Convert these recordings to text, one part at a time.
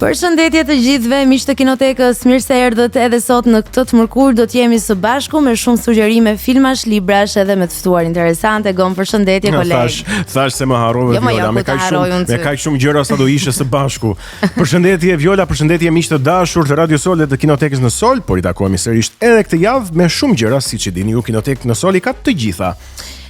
Përshëndetje të gjithëve, miq të Kinotekës, mirë se erdhët edhe sot në këtë të mërkur. Do të jemi së bashku me shumë sugjerime filmash, librash edhe me të ftuar interesante. Gon, përshëndetje koleg. Thash se më harrove Viola, me kaq shumë gjëra sa do ishe së bashku. Përshëndetje Viola, përshëndetje miq të dashur të Radio Sol dhe të Kinotekës në Sol, por I takohemi sërish edhe këtë javë me shumë gjëra, siç e dini ju, Kinotekë në Sol I ka të gjitha.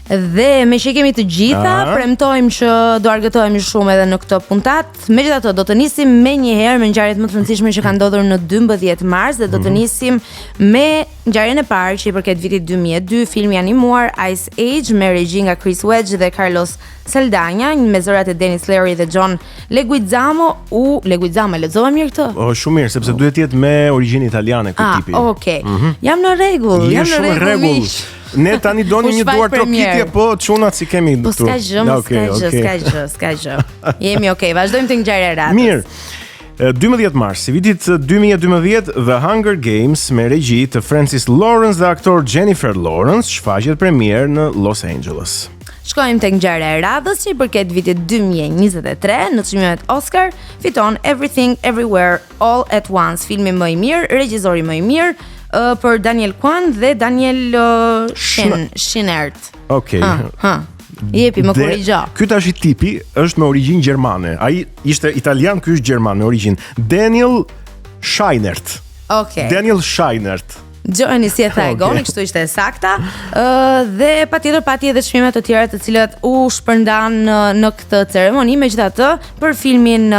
Dhe me që kemi të gjitha, premtojmë që do argëtohemi shumë edhe në këtë puntat. Megjithatë, do të nisim me njëherë me ngjarjet më të rëndësishme që kanë ndodhur në 12 mars dhe do të nisim me ngjarjen e parë që I përket vitit 2002, filmi animuar Ice Age me regji nga Chris Wedge dhe Carlos Saldana, me zërat e Denis Leary dhe John Leguizamo. Leguizamo, lexova mirë këtë? Shumë mirë, sepse duhet të jetë me origjinë italiane ky tipi. Okej. Jam në rregull, jam në rregull. Ne tani doni një duar trokitje, po çunat si kemi këtu. Po s'ka gjë, s'ka gjë. Jemi okay, vazhdojmë te ngjarja e radhës. Mirë. 12 mars, I vitit 2012, The Hunger Games me regji të Francis Lawrence dhe aktor Jennifer Lawrence shfaqet premier në Los Angeles. Shkojmë tek ngjarja e radhës që I përket vitit 2023, në çmimet Oscar fiton Everything Everywhere All at Once, filmi më I mirë, regjizori më I mirë, për Daniel Kwan dhe Daniel Scheinert. Okej. Jepi më korrigjo. Ky tash I tipi është me origjinë gjermane. Ai ishte italian, ky është gjerman me origjinë. Daniel Scheinert. Okej. Daniel Scheinert. Gjojeni si e tha e goni, kështu ishte e sakta. Dhe patjetër pati edhe çmime të tjera të cilat u shpërndan në këtë ceremoni, megjithatë për filmin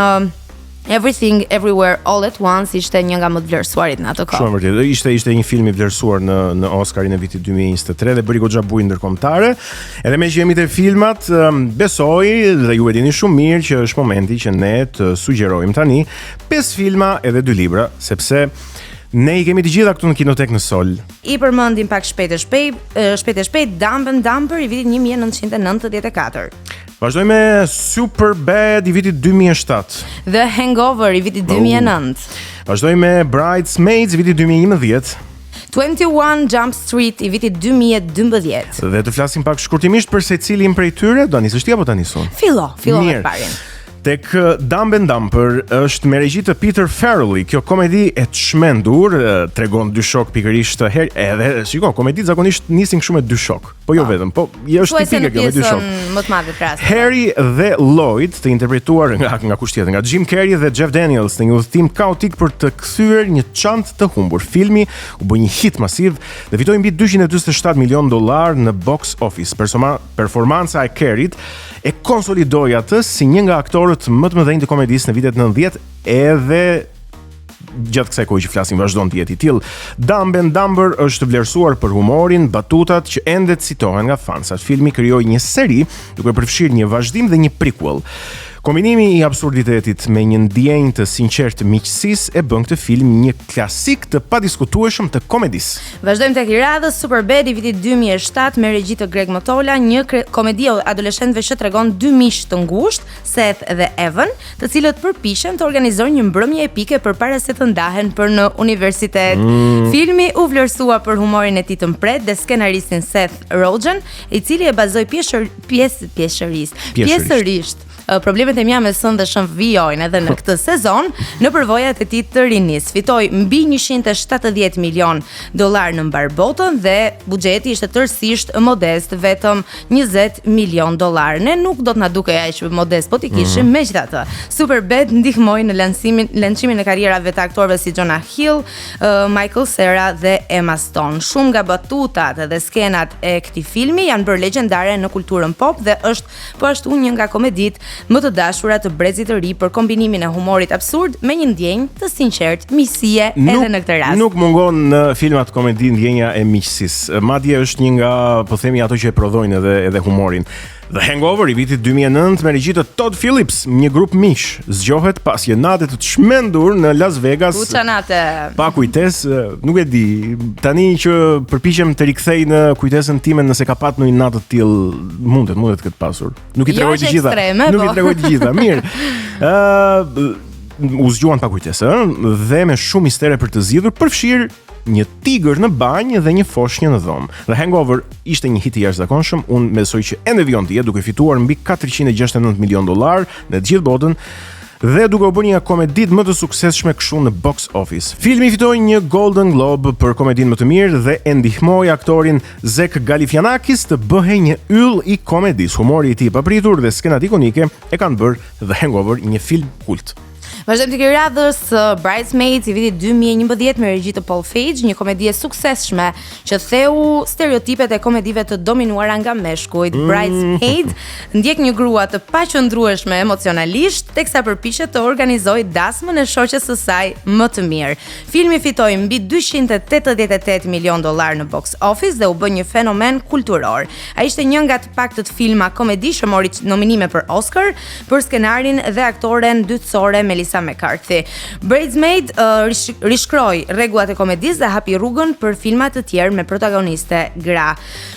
Everything Everywhere All at Once ishte një nga më të vlerësuarit në atë kohë. Shumë vërtet. Ishte një film I vlerësuar në Oscarin e vitit 2023 dhe bëri goxha bujë ndërkombëtare. Edhe me që jemi te filmat, besoj dhe ju e dini shumë mirë që është momenti që ne të sugjerojmë tani 5 filma edhe 2 libra, sepse ne I kemi të gjitha këtu në Kinotekë në Sol. I përmendim pak shpejt e shpejt Dumb and Dumber I vitit 1994. Vazhdojmë me Superbad I vitit 2007. The Hangover I vitit 2009. Vazhdojmë me Bridesmaids I vitit 2011. 21 Jump Street I vitit 2012. Dhe të flasim pak shkurtimisht për secilin prej tyre, do nisësh ti apo ta nisun? Fillo me parin. Tek Dumb and Dumber është me regji të Peter Farrelly. Kjo komedi e çmendur tregon dy shok pikërisht edhe shiko, komedi zakonisht nisin shumë me dy shok. Po jo vetëm, po është tipike kjo me dy shok. Më të madhe krahas. Harry dhe Lloyd të interpretuar nga kush tjetër, nga Jim Carrey dhe Jeff Daniels në një udhëtim kaotik për të kthyer një çantë të humbur. Filmi u bë një hit masiv dhe fitoi mbi $247 milion në box office. Performanca e Carreyt e konsolidoi atë si një nga aktorët më të mëdhenj të komedisë në vitet 90 edhe gjatë kësaj kohe që flasim vazhdon të jetë I tillë. Dumb and Dumber është vlerësuar për humorin, batutat që ende citohen nga fansat. Filmi krijoi një seri duke përfshirë një vazhdim dhe një prequel. Kombinimi I absurditetit me një ndjenjë të sinqertë miqësisë e bën këtë film një klasik të padiskutueshëm të komedisë. Vazhdojmë tek I radhës Superbad I vitit 2007 me regji të Greg Mottola, një komedi adoleshentëve që tregon dy miq të ngushtë, Seth dhe Evan, të cilët përpiqen të organizojnë një mbrëmje epike përpara se të ndahen për në universitet. Filmi u vlerësua për humorin e tij të mpret dhe skenaristin Seth Rogen, I cili e bazoi pjesërisht problemet e mia me sën dhe shën vijojnë edhe në këtë sezon në përvojat e tij të rinis. Fitoi mbi $170 milion në mbar botën dhe buxheti ishte tërësisht modest, vetëm $20 milion. Ne nuk do të na dukej aq modest, po ti kishim megjithatë. Superbad ndihmoi në lancimin e karrierave të aktorëve si Jonah Hill, Michael Cera dhe Emma Stone. Shumë nga batutat dhe skenat e këtij filmi janë bërë legjendare në kulturën pop dhe është po ashtu një nga komeditë më të dashura të brezit të ri për kombinimin e humorit absurd me një ndjenjë të sinqertë, miqësie edhe në këtë rast. Nuk mungon në filmat komedi ndjenja e miqësisë. Madje është një nga, po themi, ato që e prodhojnë edhe humorin. The Hangover I vitit 2009 me regji të Todd Phillips, një grup miq zgjohet pas një nate të çmendur në Las Vegas. Pa kujtesë, nuk e di. Tani që përpiqem të rikthej në kujtesën time nëse ka pat ndonjë natë të tillë, mundet këtë pasur. Nuk I tregoj të gjitha. Nuk I tregoj të gjitha. Mirë. U zgjuan pa kujtesë, dhe me shumë mistere për të zgjidhur, përfshir një tigër në banjë dhe një foshnjë në dhomë. The Hangover ishte një hit I jashtëzakonshëm, unë besoj që ende vijon të jetë duke fituar mbi $469 milion në të gjithë botën dhe duke u bërë një komeditë më të suksesshme kështu në box office. Filmi fitoi një Golden Globe për komedinë më të mirë dhe e ndihmoi aktorin Zach Galifianakis të bëhej një yll i komedisë. Humori i tij i papritur dhe skenat ikonike e kanë bërë The Hangover një film kult. Vazhdojmë të radhës Bridesmaids i vitit 2011 me regji të Paul Feig, një komedi e suksesshme që theu stereotipet e komedive të dominuara nga meshkujt. Bridesmaids ndjek një grua të paqëndrueshme emocionalisht teksa përpiqet të organizojë dasmën e shoqes së saj më të mirë. Filmi fitoi mbi $288 milion në box office dhe u bë një fenomen kulturor. Ai ishte një nga të paktët filma komedi që mori nominime për Oscar për skenarin dhe aktoren dytësore Melissa McCarthy. Bridesmaids rishkroi rregullat e komedisë dhe hapi rrugën për filma të tjerë me protagoniste gra.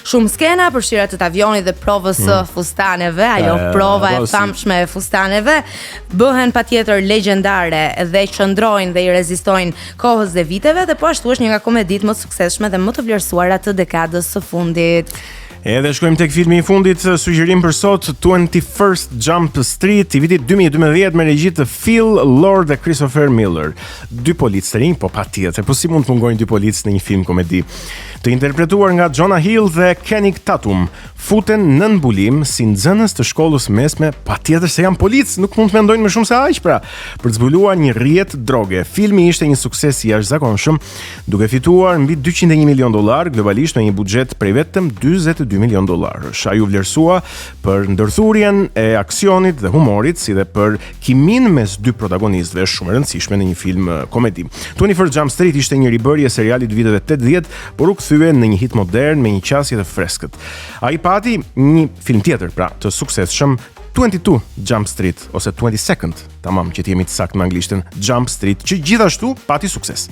Shumë skena, përfshirja të avionit dhe provës së fustaneve, ajo prova e famshme e fustaneve, bëhen patjetër legjendare dhe qëndrojnë dhe i rezistojnë kohës dhe viteve, dhe po ashtu është një nga komeditë më suksesshme dhe më të vlerësuara të dekadës së fundit. Edhe shkojmë tek filmi i fundit, sugjerim për sot 21st Jump Street i vitit 2012 me regji të Phil Lord dhe Christopher Miller. Dy policë të rinj, po patjetër, po si mund të mungojnë dy policë në një film komedi? Të interpretuar nga Jonah Hill dhe Channing Tatum, futen në mbulim si nxënës të shkollës mesme, patjetër se janë policë, nuk mund të mendojnë më shumë se aq pra, për të zbuluar një rrjet droge. Filmi ishte një sukses i jashtëzakonshëm, duke fituar mbi $201 milion globalisht me një buxhet prej vetëm $42 milion. Ai u vlerësua për ndërthurjen e aksionit dhe humorit, si dhe për kimin mes dy protagonistëve, shumë e rëndësishme në një film komedi. 21st Jump Street ishte një ribërje e serialit viteve 80, por u kthye në një hit modern me një qasje të freskët. Ai pati një film tjetër, pra, të suksesshëm, 22 Jump Street ose 22nd, tamam që t'jemi të saktë me anglishtën, Jump Street, që gjithashtu pati sukses.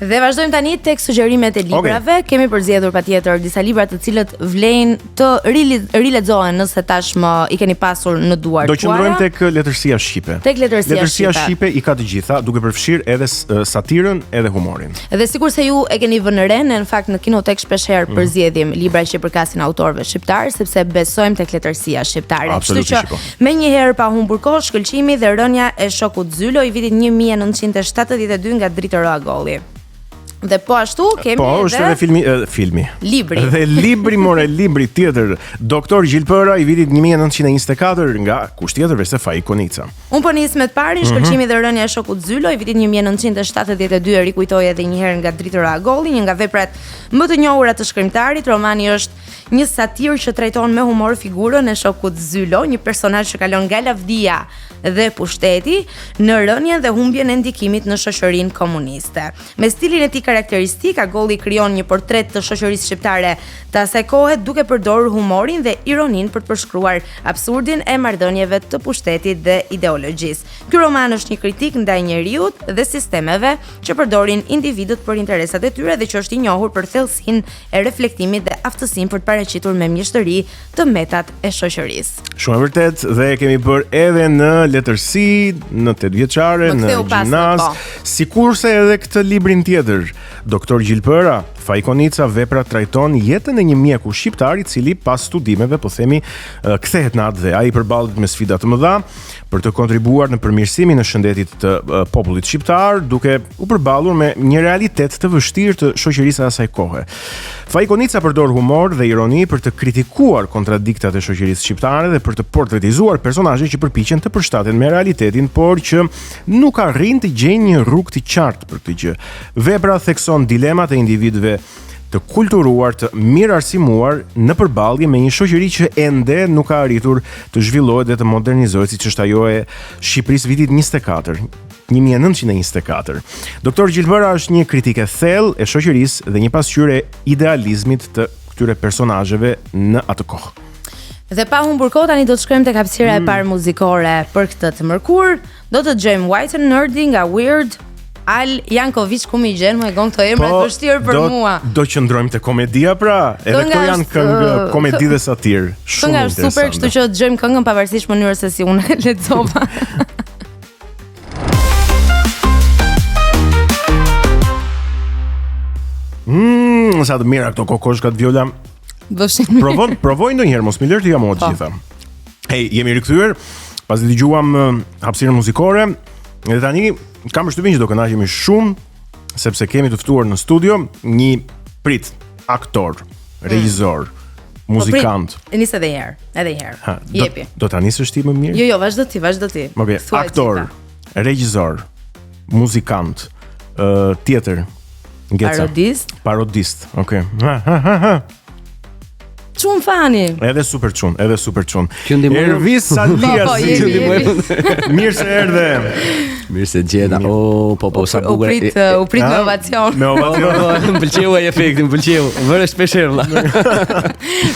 Dhe vazhdojmë tani tek sugjerimet e librave. Kemi përzgjedhur patjetër disa libra të cilët vlen të rilexohen nëse tashmë i keni pasur në duart tuaja. Do qëndrojmë tek letërsia shqipe. Tek letërsia shqipe i ka të gjitha, duke përfshirë edhe satirën edhe humorin. Dhe sikurse ju e keni vënë re, në fakt në Kinotek shpeshherë përzgjedhim libra që përkasin autorëve shqiptar, sepse besojmë tek letërsia shqiptare. Kështu që menjëherë pa humbur kohë, Shkëlqimi dhe rënja e shokut Zylo i vitit 1972 nga Dritë Roagolli. Dhe po ashtu kemi edhe filmi. Libri. Dhe libri tjetër, Doktor Gjilpëra i vitit 1924 nga kush tjetër veçse Faji Konica. Un po nis me të parin, Shkëlqimi dhe rënja e shokut Zylo i vitit 1972 rikujtoi edhe një herë nga Dritë Roagolli, një nga veprat më të njohura të shkrimtarit. Romani është një satirë që trajton me humor figurën e shokut Zylo, një personazh që kalon nga lavdia dhe pushteti në rënjen dhe humbjen e ndikimit në shoqërinë komuniste. Me stilin e tij karakteristik, Agolli krijon një portret të shoqërisë shqiptare të asaj kohe duke përdorur humorin dhe ironinë për të përshkruar absurdin e marrëdhënieve të pushtetit dhe ideologjisë. Ky roman është një kritik ndaj njerëzit dhe sistemeve që përdorin individët për interesat e tyre dhe që është i njohur për thellësinë e reflektimit dhe aftësinë për të paraqitur me mjeshtëri të metat e shoqërisë. Shumë e vërtet, dhe kemi bërë edhe në letërsi, në 8 vjeçare, në gjimnaz, sikurse edhe këtë librin tjetër, Doktor Gjilpëra, Faji Konica, vepra trajton jetën e një mjeku shqiptar i cili pas studimeve, po themi, kthehet në atë dhe ai përballet me sfida të mëdha për të kontribuar në përmirësimin e shëndetit të popullit shqiptar, duke u përballur me një realitet të vështirë të shoqërisë asaj kohe. Faji Konica përdor humor dhe ironi për të kritikuar kontradiktat e shoqërisë shqiptare dhe për të portretizuar personazhe që përpiqen të përshtaten me realitetin, por që nuk arrin të gjejnë një rrugë të qartë për këtë gjë. Vepra thekson dilemat e individëve të kulturuar, të mirë arsimuar në përballje me një shoqëri që ende nuk ka arritur të zhvillohet dhe të modernizohet siç është ajo e Shqipërisë vitit 1924. Doktor Gjilpëra është një kritike thellë e shoqërisë dhe një pasqyrë e idealizmit të këtyre personazheve në atë kohë. Dhe pa humbur kohë, tani do të shkojmë tek hapësira e parë muzikore për këtë të mërkur. Do të dëgjojmë White and Nerdy nga Weird Al Jankovic, ku më gjen, më e gon këto emra të vështirë për mua. Do qëndrojmë te komedia pra, edhe këto janë këngë komedi dhe satirë. Shumë interesante. Super, kështu që dëgjojmë këngën pavarësisht mënyrës se si unë e lexova. Sa të mira këto kokoshkat Viola. Provoj ndonjëherë mos më lër të jam të gjitha. Hey, jemi rikthyer pasi dëgjuam hapësirën muzikore, dhe tani kam përshtypjen që do kënaqemi shumë sepse kemi të ftuar në studio një aktor, regjisor, muzikant. Nis edhe një herë. Jepi. Do ta nisësh ti më mirë? Jo, vazhdo ti. Okej, aktor, regjisor, muzikant, tjetër, parodist. Okej. Çun fani. Edhe super çun. Ervis Saliasi. Mirë se erdhe. Mirë se gjeta. Sa bukur. U prit me ovacion. Më pëlqeu ai efekti, më pëlqeu. Vëre shpesh erdha.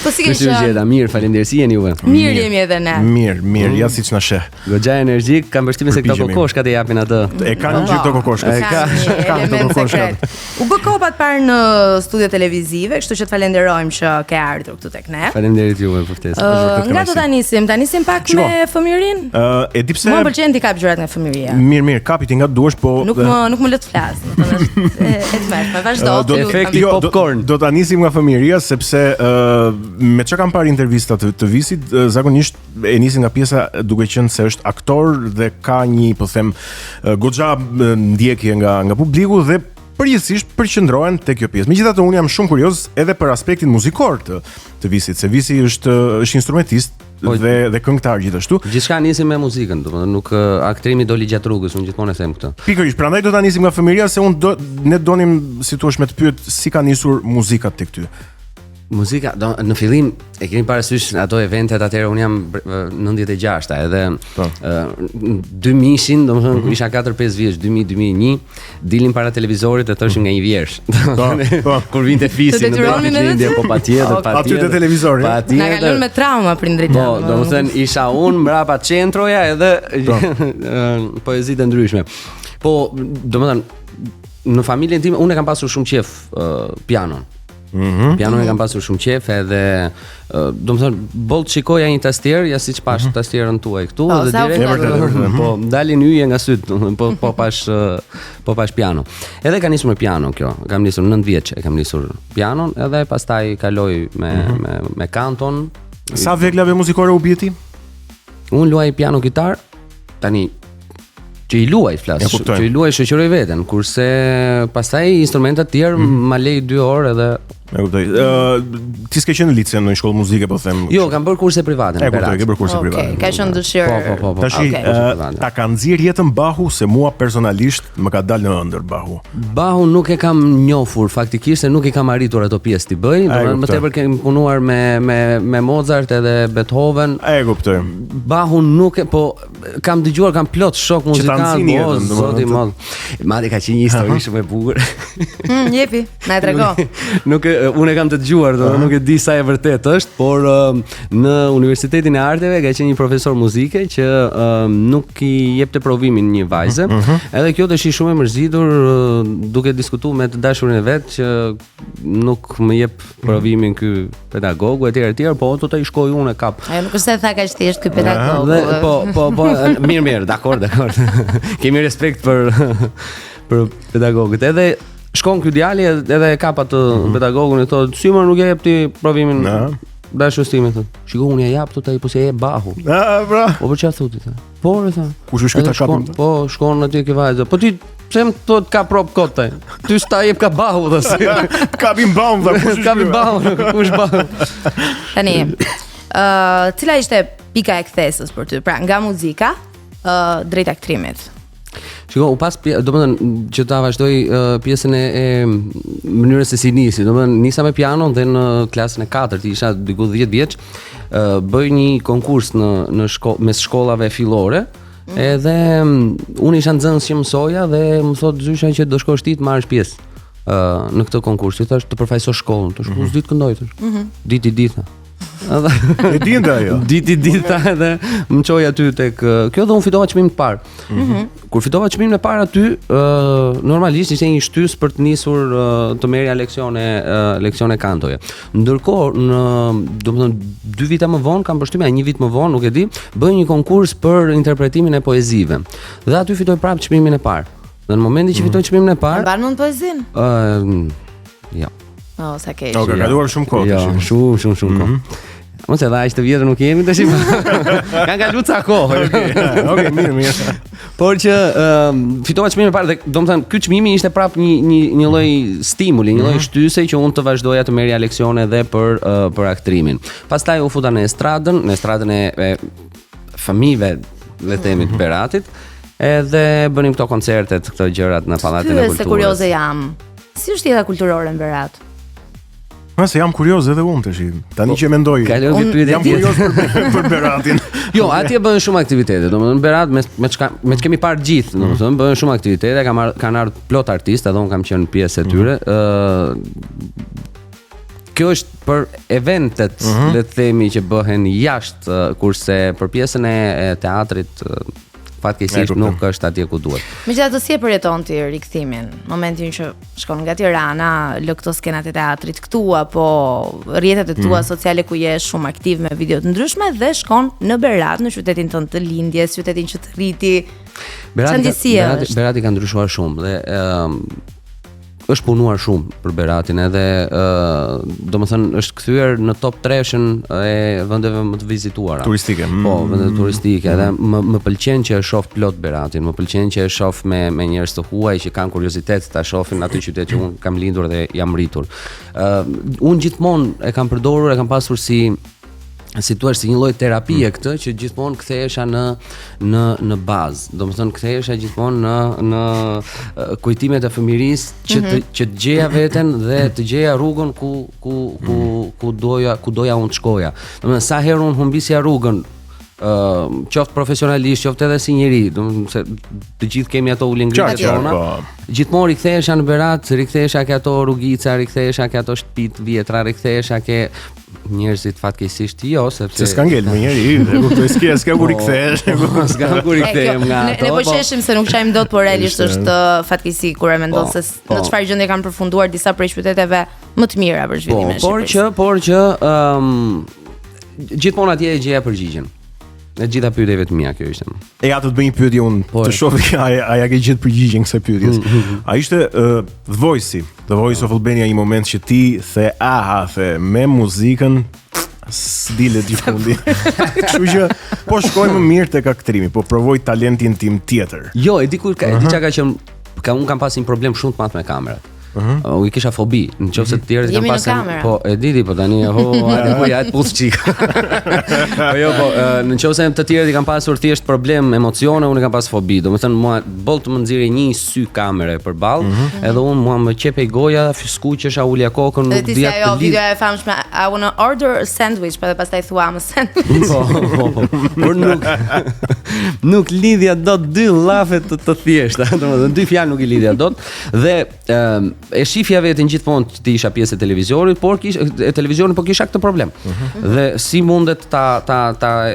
Po si ke qenë? Mirë, faleminderit. Si jeni juve? Mirë jemi edhe ne. Mirë, ja siç na sheh. Goxha energjik, kam përshtypjen se këto kokoshkat e japin atë. E kanë gjithë këto kokoshkat. Ka këto kokoshkat. U bë kopa të parë në studio televizive, kështu që të falenderojmë që ke ardhur këtu tek ne. Faleminderit juve për ftesën. Nga do ta nisim pak me fëmijërinë? E di pse. Më pëlqen ti kap gjërat nga fëmijëria. Mirë, kapi ti nga duash, po nuk më lë të flas, domethënë e tmerrshme. Vazhdo. Efekti popcorn. Do ta nisim nga fëmijëria sepse me çka kam parë intervistat të Visit, zakonisht e nisin nga pjesa duke qenë se është aktor dhe ka një, po them, goxha ndjekje nga publiku dhe përgjithsisht përqendrohen tek kjo pjesë. Megjithatë unë jam shumë kurioz edhe për aspektin muzikor të Visit, se Visi është instrumentist dhe këngëtar gjithashtu. Gjithçka nisim me muzikën, domethënë nuk aktrimi doli gjatë rrugës, unë gjithmonë e them këtë. Pikërisht, prandaj do ta nisim nga fëmijëria se ne donim, si thua, me të pyet si ka nisur muzika tek ty. Muzika, në fillim e keni parasysh ato eventet atëherë unë jam 96 edhe 2000-shin, domethënë isha 4-5 vjeç, 2000-2001, dilin para televizorit e thoshim nga një vjersh. Kur vinte Fisi në ditëlindje, po patjetër. Aty te televizori. Na kalon me trauma prindrit. Po, domethënë isha unë mbrapa centroja edhe poezi të ndryshme. Po, domethënë në familjen time unë kam pasur shumë qejf pianon. Pianon e kam pasur shumë qejf edhe domethënë boll shikoja një tastier, ja siç pash tastierën tuaj këtu dhe direkt po dalin yje nga syt, po pash piano. Edhe ka nisur me piano kjo. Kam nisur 9 vjeç, e kam nisur pianon edhe pastaj kaloj me kanton. Sa veglave muzikore u bie ti? Unë luaj piano kitar tani që i luaj që i luaj shoqëroj veten, kurse pastaj instrumentat tjerë ma lej 2 orë edhe e kuptoj. Ti s'ke qenë në liceu në një shkollë muzike, po them. Jo, kam bërë kurse private në Berat. Ke bërë kurse private. Ka qenë dëshirë. Po. Tashi ta ka nxjerr jetën Bahu se mua personalisht më ka dalë në ëndër Bahu. Bahu nuk e kam njohur faktikisht se nuk i kam arritur ato pjesë ti bëj, më tepër kem punuar me Mozart edhe Beethoven. E kuptoj. Bahu nuk e, po kam dëgjuar, kam plot shok muzikant, zoti i madh. Madje ka qenë një histori shumë e bukur. Jepi, na e trego. Nuk unë e kam të dëgjuar, nuk e di sa e vërtet është, por në Universitetin e Arteve ka qenë një profesor muzike që nuk i jepte provimin një vajze. Edhe kjo është shumë e mërzitur duke diskutuar me të dashurin e vet që nuk më jep provimin ky pedagogu etj, po do të shkoj unë kap. Ajo nuk është se tha kaq thjesht ky pedagog. Po, mirë, dakor. Kemi respekt për pedagogët. Edhe shkon ky djali edhe e kap atë pedagogun e thotë, "Si më nuk e jep ti provimin?" Dashur timin thotë, "Shiko, unë ja jap tot ai, po se e jep Bahu." Bra. Po për çfarë thotë ti? Po, e tha. Kush është ky ta kapim? Po, shkon atje ke vajza. Po ti pse më thot ka prop kote? Ty s'ta jep ka Bahu thos. Kapim Bahun, kapim Bahun, kush Bahu? Tani, cila ishte pika e kthesës për ty? Pra, nga muzika drejt aktrimit. Shiko, u pas, domethënë që ta vazhdoj pjesën e mënyrës se si nisi. Domethënë nisa me piano dhe në klasën e 4, isha diku 10 vjeç, bëj një konkurs në mes shkollave fillore. Edhe unë isha nxënës që mësoja dhe më thot Zysha që do shkosh ti të marrësh pjesë në këtë konkurs. Ti thash të përfaqësosh shkollën, të shkosh ditë këndoj thash. Ditë ditha. E dinte ajo. Ditë edhe më çoi aty tek kjo dhe unë fitova çmimin e parë. Kur fitova çmimin e parë aty, normalisht ishte një shtys për të nisur të merrja leksione kantoje. Ndërkohë, domethënë 2 vite më vonë, kam përshtypjen, 1 vit më vonë, nuk e di, bëj një konkurs për interpretimin e poezive. Dhe aty fitoj prapë çmimin e parë. Dhe në momentin që fitoj çmimin e parë, mban mend poezinë? Jo. Sa keq. Ka kaluar shumë kohë. Jo, shumë kohë. Mos e dha aq të vjetër nuk jemi tash. Kanë kaluar ca kohë. Okej, mirë. Por që fitova çmimin e parë dhe domethënë ky çmimi ishte prap një lloj stimuli, një lloj shtyse që unë të vazhdoja të merrja leksione edhe për aktrimin. Pastaj u futa në estradën e fëmijëve le themi të Beratit, edhe bënim këto koncertet, këto gjërat në Pallatin e Kulturës. Se kurioze jam. Si është jeta kulturore në Berat? Se jam kurioz edhe unë tash. Tani që mendoj. Jam kurioz për Beratin. Jo, atje bëhen shumë aktivitete. Domethënë Berat me që kemi parë gjithë, domethënë bëhen shumë aktivitete, kanë ardhur plot artistë, edhe unë kam qenë pjesë e tyre. Kjo është për eventet, le të themi që bëhen jashtë, kurse për pjesën e teatrit fatkeqësisht nuk është atje ku duhet. Megjithatë si e përjeton ti rikthimin? Momentin që shkon nga Tirana, lë këto skenat e teatrit këtu apo rrjetet e tua sociale ku je shumë aktiv me video të ndryshme dhe shkon në Berat, në qytetin tënd të lindjes, qytetin që të rriti. Berati ka ndryshuar shumë dhe është punuar shumë për Beratin edhe domethënë është kthyer në top 3-shën e vendeve më të vizituara. Turistike. Po, vende turistike edhe më pëlqen që e shoh plot Beratin, më pëlqen që e shoh me njerëz të huaj që kanë kuriozitet ta shohin aty qytet që unë kam lindur dhe jam rritur. Unë gjithmonë e kam përdorur, e kam pasur si thua si një lloj terapie këtë që gjithmonë kthehesha në bazë. Domethënë kthehesha gjithmonë në kujtimet e fëmirisë që të gjeja veten dhe të gjeja rrugën ku doja unë të shkoja. Domethënë sa herë unë humbisja rrugën qoftë profesionalisht, qoftë edhe si njeri, domethënë se të gjithë kemi ato ulëngritjet tona. Gjithmonë rikthehesha në Berat, rikthehesha ke ato rrugica, rikthehesha ke ato shtëpitë vjetra, rikthehesha ke njerëzit fatkeqësisht jo, sepse se s'ka ngel me njeri, e kuptoj s'ka kur rikthehesh, s'ka kur rikthehem nga ato. Ne po sheshim se nuk qajmë dot, por realisht është fatkeqësi kur e mendon se në çfarë gjendje kanë përfunduar disa prej qyteteve më të mira për zhvillimin e Shqipërisë. Por që gjithmonë atje e gjeja përgjigjen. Në gjitha pyetjeve të mia kjo ishte. E ja të bëj një pyetje unë, të shoh a ja ke gjetë përgjigjen kësaj pyetjes. A ishte The Voice of Albania një moment që ti the me muzikën s'dilet gjithfundi. Kështu që po shkoj më mirë tek aktrimi, po provoj talentin tim tjetër. Jo, e di çka ka qenë, unë kam pasur një problem shumë të madh me kamerat. I kisha fobi, nëse të tjerët kanë pasur, po e di po tani ja të puth çik. Po jo, po nëse të tjerët kanë pasur thjesht problem emocione, unë kam pas fobi. Domethënë mua boll të më nxirë një sy kamere përballë, edhe unë mua më qepej goja, skuqesha, ulja kokën, nuk dia të lidh. Video e famshme, I wanna order a sandwich, pa dhe pastaj thua më sandwich. Po. Por nuk lidhja dot dy llafe të thjeshta, domethënë dy fjalë nuk I lidhja dot dhe e shifja vetin gjithmonë të isha pjesë e televizionit, por po kisha këtë problem. Dhe si mundet ta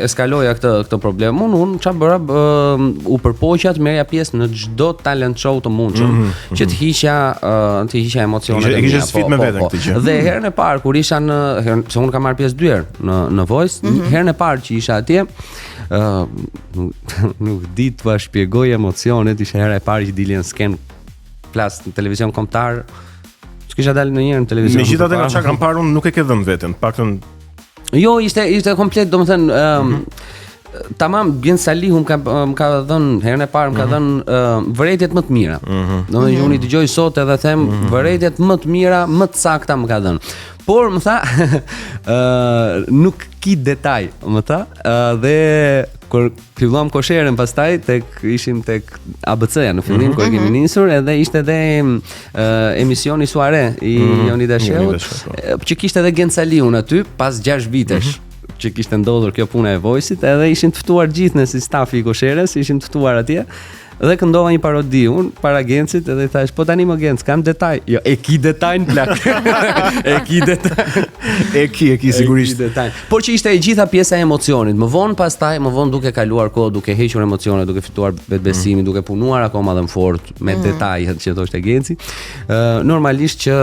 eskaloja këtë problem? Unë çfarë bëra? U përpoqja të merrja pjesë në çdo talent show të mundshëm, që të hiqja emocionet e mia. Kisha sfidë me veten këtë gjë. Dhe herën e parë kur isha se unë kam marrë pjesë 2 herë në Voice, herën e parë që isha atje, nuk di t'ua shpjegoj emocionet, ishte hera e parë që dilën sken plas në televizion kombëtar. S'kisha dalë ndonjëherë në televizion. Megjithatë nga çka kam parë unë nuk e ke dhënë veten, paktën. Jo, ishte komplet, domethënë tamam Bien Salihu më ka dhënë herën e parë, më ka dhënë vërejtjet më të mira. Domethënë që unë I dëgjoj sot edhe them vërejtjet më të mira, më të sakta më ka dhënë. Por më tha nuk ki detaj, më tha, dhe kur filluam kosherën pastaj ishim tek ABC-ja në fillim kur kemi nisur, edhe ishte edhe emisioni Suare I Jonida Sheut, që kishte edhe Gen Saliun aty pas 6 vitesh që kishte ndodhur kjo puna e Voice-it, edhe ishin të ftuar gjithë në si stafi I kosherës, ishin të ftuar atje. Dhe këndova një parodi unë para Gencit edhe I thash, po tani më Genc, kam detaj. Jo, e ki detajn plak. E ki detaj. E ki sigurisht. Por që ishte e gjitha pjesa e emocionit. Më vonë duke kaluar kohë, duke hequr emocionet, duke fituar vetbesimin, duke punuar akoma dhe më fort me detajet që thoshte Genci. Normalisht që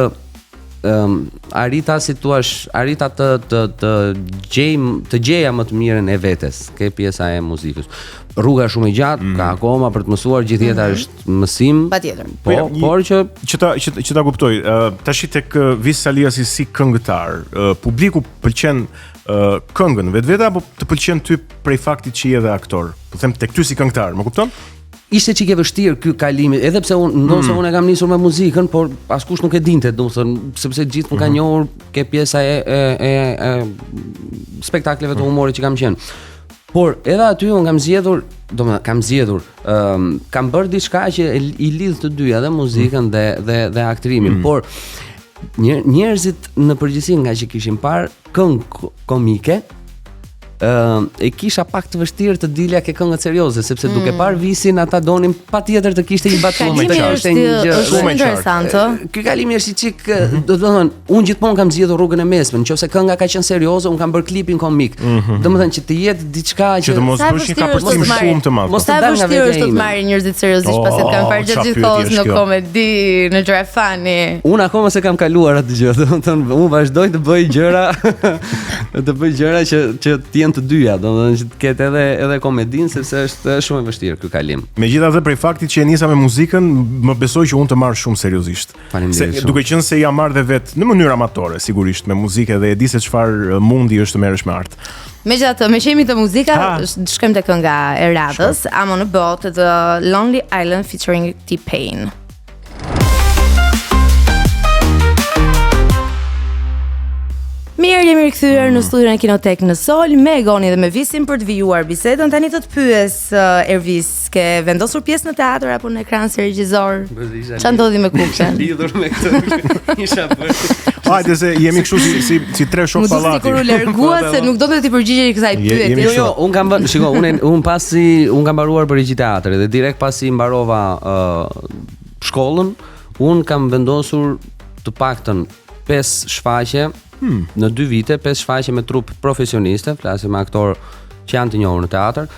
arrita si thua, arrita të gjeja më të mirën e vetes, ke pjesa e muzikës. Rruga është shumë e gjatë, ka akoma për të mësuar, gjithë jeta është mësim. Patjetër. Por që ta kuptoj, tash tek Vis Saliasi si këngëtar, publiku pëlqen këngën vetvete apo të pëlqen ty prej faktit që je edhe aktor? Po them tek ty si këngëtar, më kupton? Ishte çike vështirë ky kalim, edhe pse ndoshta unë e kam nisur me muzikën, por askush nuk e dinte, domethënë, sepse gjithë më ka njohur ke pjesa e spektakleve të humorit që kam qenë. Por edhe aty unë kam bërë diçka që i lidh të dyja, dhe muzikën dhe aktrimin, por njerëzit në përgjithësi nga që kishin parë këngë komike, e kisha pak të vështirë të dilja ke këngët serioze, sepse duke parë Visin ata donin patjetër të kishte një batumë, të kishte një gjë shumë interesante. Ky kalimi është çik, do të thonë, unë gjithmonë kam zgjedhur rrugën e mesme, nëse kënga ka qenë serioze, unë kam bërë klipin komik. Domethënë që të jetë diçka që të mos bësh një kapërcim shumë të madh. Mos ta vështirë është të marrin njerëzit seriozisht pasi të kanë parë gjithë kohës në komedi, në gjëra funny. Unë akoma se kam kaluar atë gjë, domethënë unë vazhdoj të bëj gjëra që të dyja, domethënë që të ketë edhe komedin, sepse është shumë e vështirë ky kalim. Megjithatë prej faktit që e nisa me muzikën, më besoj që unë të marr shumë seriozisht. Duke qenë se ja marr dhe vet në mënyrë amatore, sigurisht me muzikë dhe e di se çfarë mundi është të merresh me art. Megjithatë, me qemi të muzika, shkojmë te kënga e radhës, I'm on a boat, The Lonely Island featuring T-Pain. Mirë, jemi rikthyer në studion e Kinotek në Sol me Goni dhe me Visin për të vijuar bisedën. Tani të pyes Ervis, ke vendosur pjesë në teatr apo në ekran si regjisor? Çfarë ndodhi me Kukën? Lidhur me këtë. Isha bërë. Hajde se jemi kështu si tre shok pallati. Kur u larguat se nuk do të ti përgjigjej kësaj pyetje. Jo, un kam bën, shiko, un pasi un kam mbaruar për regjisteatri dhe direkt pasi mbarova shkollën, un kam vendosur të paktën 5 shfaqje në 2 vite, 5 shfaqje me trup profesioniste, flasim me aktor që janë të njohur në teatr,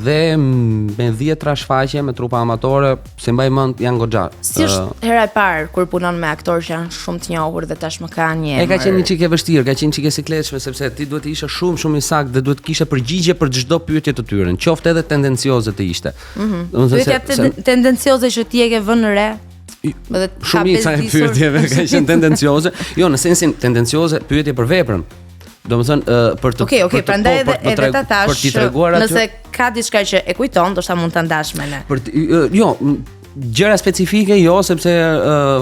dhe me 10 shfaqje me trupa amatore, se mbaj mend janë goxha. Si është hera e parë kur punon me aktor që janë shumë të njohur dhe tashmë kanë një emër? E ka qenë një çike vështirë, ka qenë çike sikletshme, sepse ti duhet të ishe shumë i saktë dhe duhet të kishe përgjigje për çdo pyetje të tyre, qoftë edhe tendencioze të ishte. Pyetja tendencioze që ti e ke vënë re? Shumica e pyetjeve ka qenë tendencioze. Jo, në sensin tendencioze, pyetje për veprën. Domethënë për të Okej, prandaj edhe ta thash, për t'i treguar aty. Nëse ka diçka që e kujton, ndoshta mund ta ndash me ne. Jo, gjëra specifike jo, sepse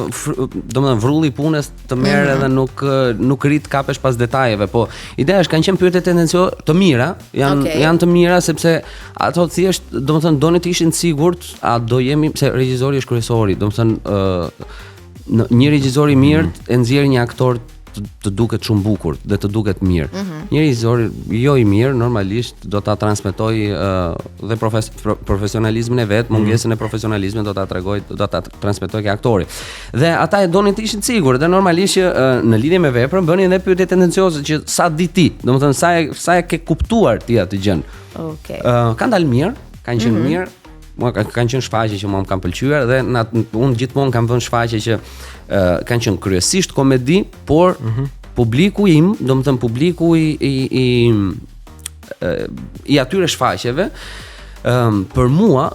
domethënë vrulli i punës të merr edhe nuk rit kapesh pas detajeve, po ideja është kanë qenë pyetje tendencioze të mira, janë të mira sepse ato thjesht domethënë donin të ishin të sigurt, a do jemi, se regjizori është kryesori, domethënë një regjizor i mirë e nxjerr një aktor të duket shumë bukur dhe të duket mirë. Një regjizor jo i mirë normalisht do ta transmetoj dhe profesionalizmin e vet, mungesën e profesionalizmit do ta transmetoj ke aktori. Dhe ata e donin të ishin sigurt dhe normalisht që në lidhje me veprën bënin edhe pyetje tendencioze që sa di ti, domethënë sa e ke kuptuar ti atë gjën. Okej. Kanë dalë mirë, kanë qenë mirë. Kanë qenë shfaqje që mua më kanë pëlqyer dhe unë gjithmonë kam vënë shfaqje që kanë qenë kryesisht komedi, por publiku im, domethënë publiku i atyre shfaqjeve, për mua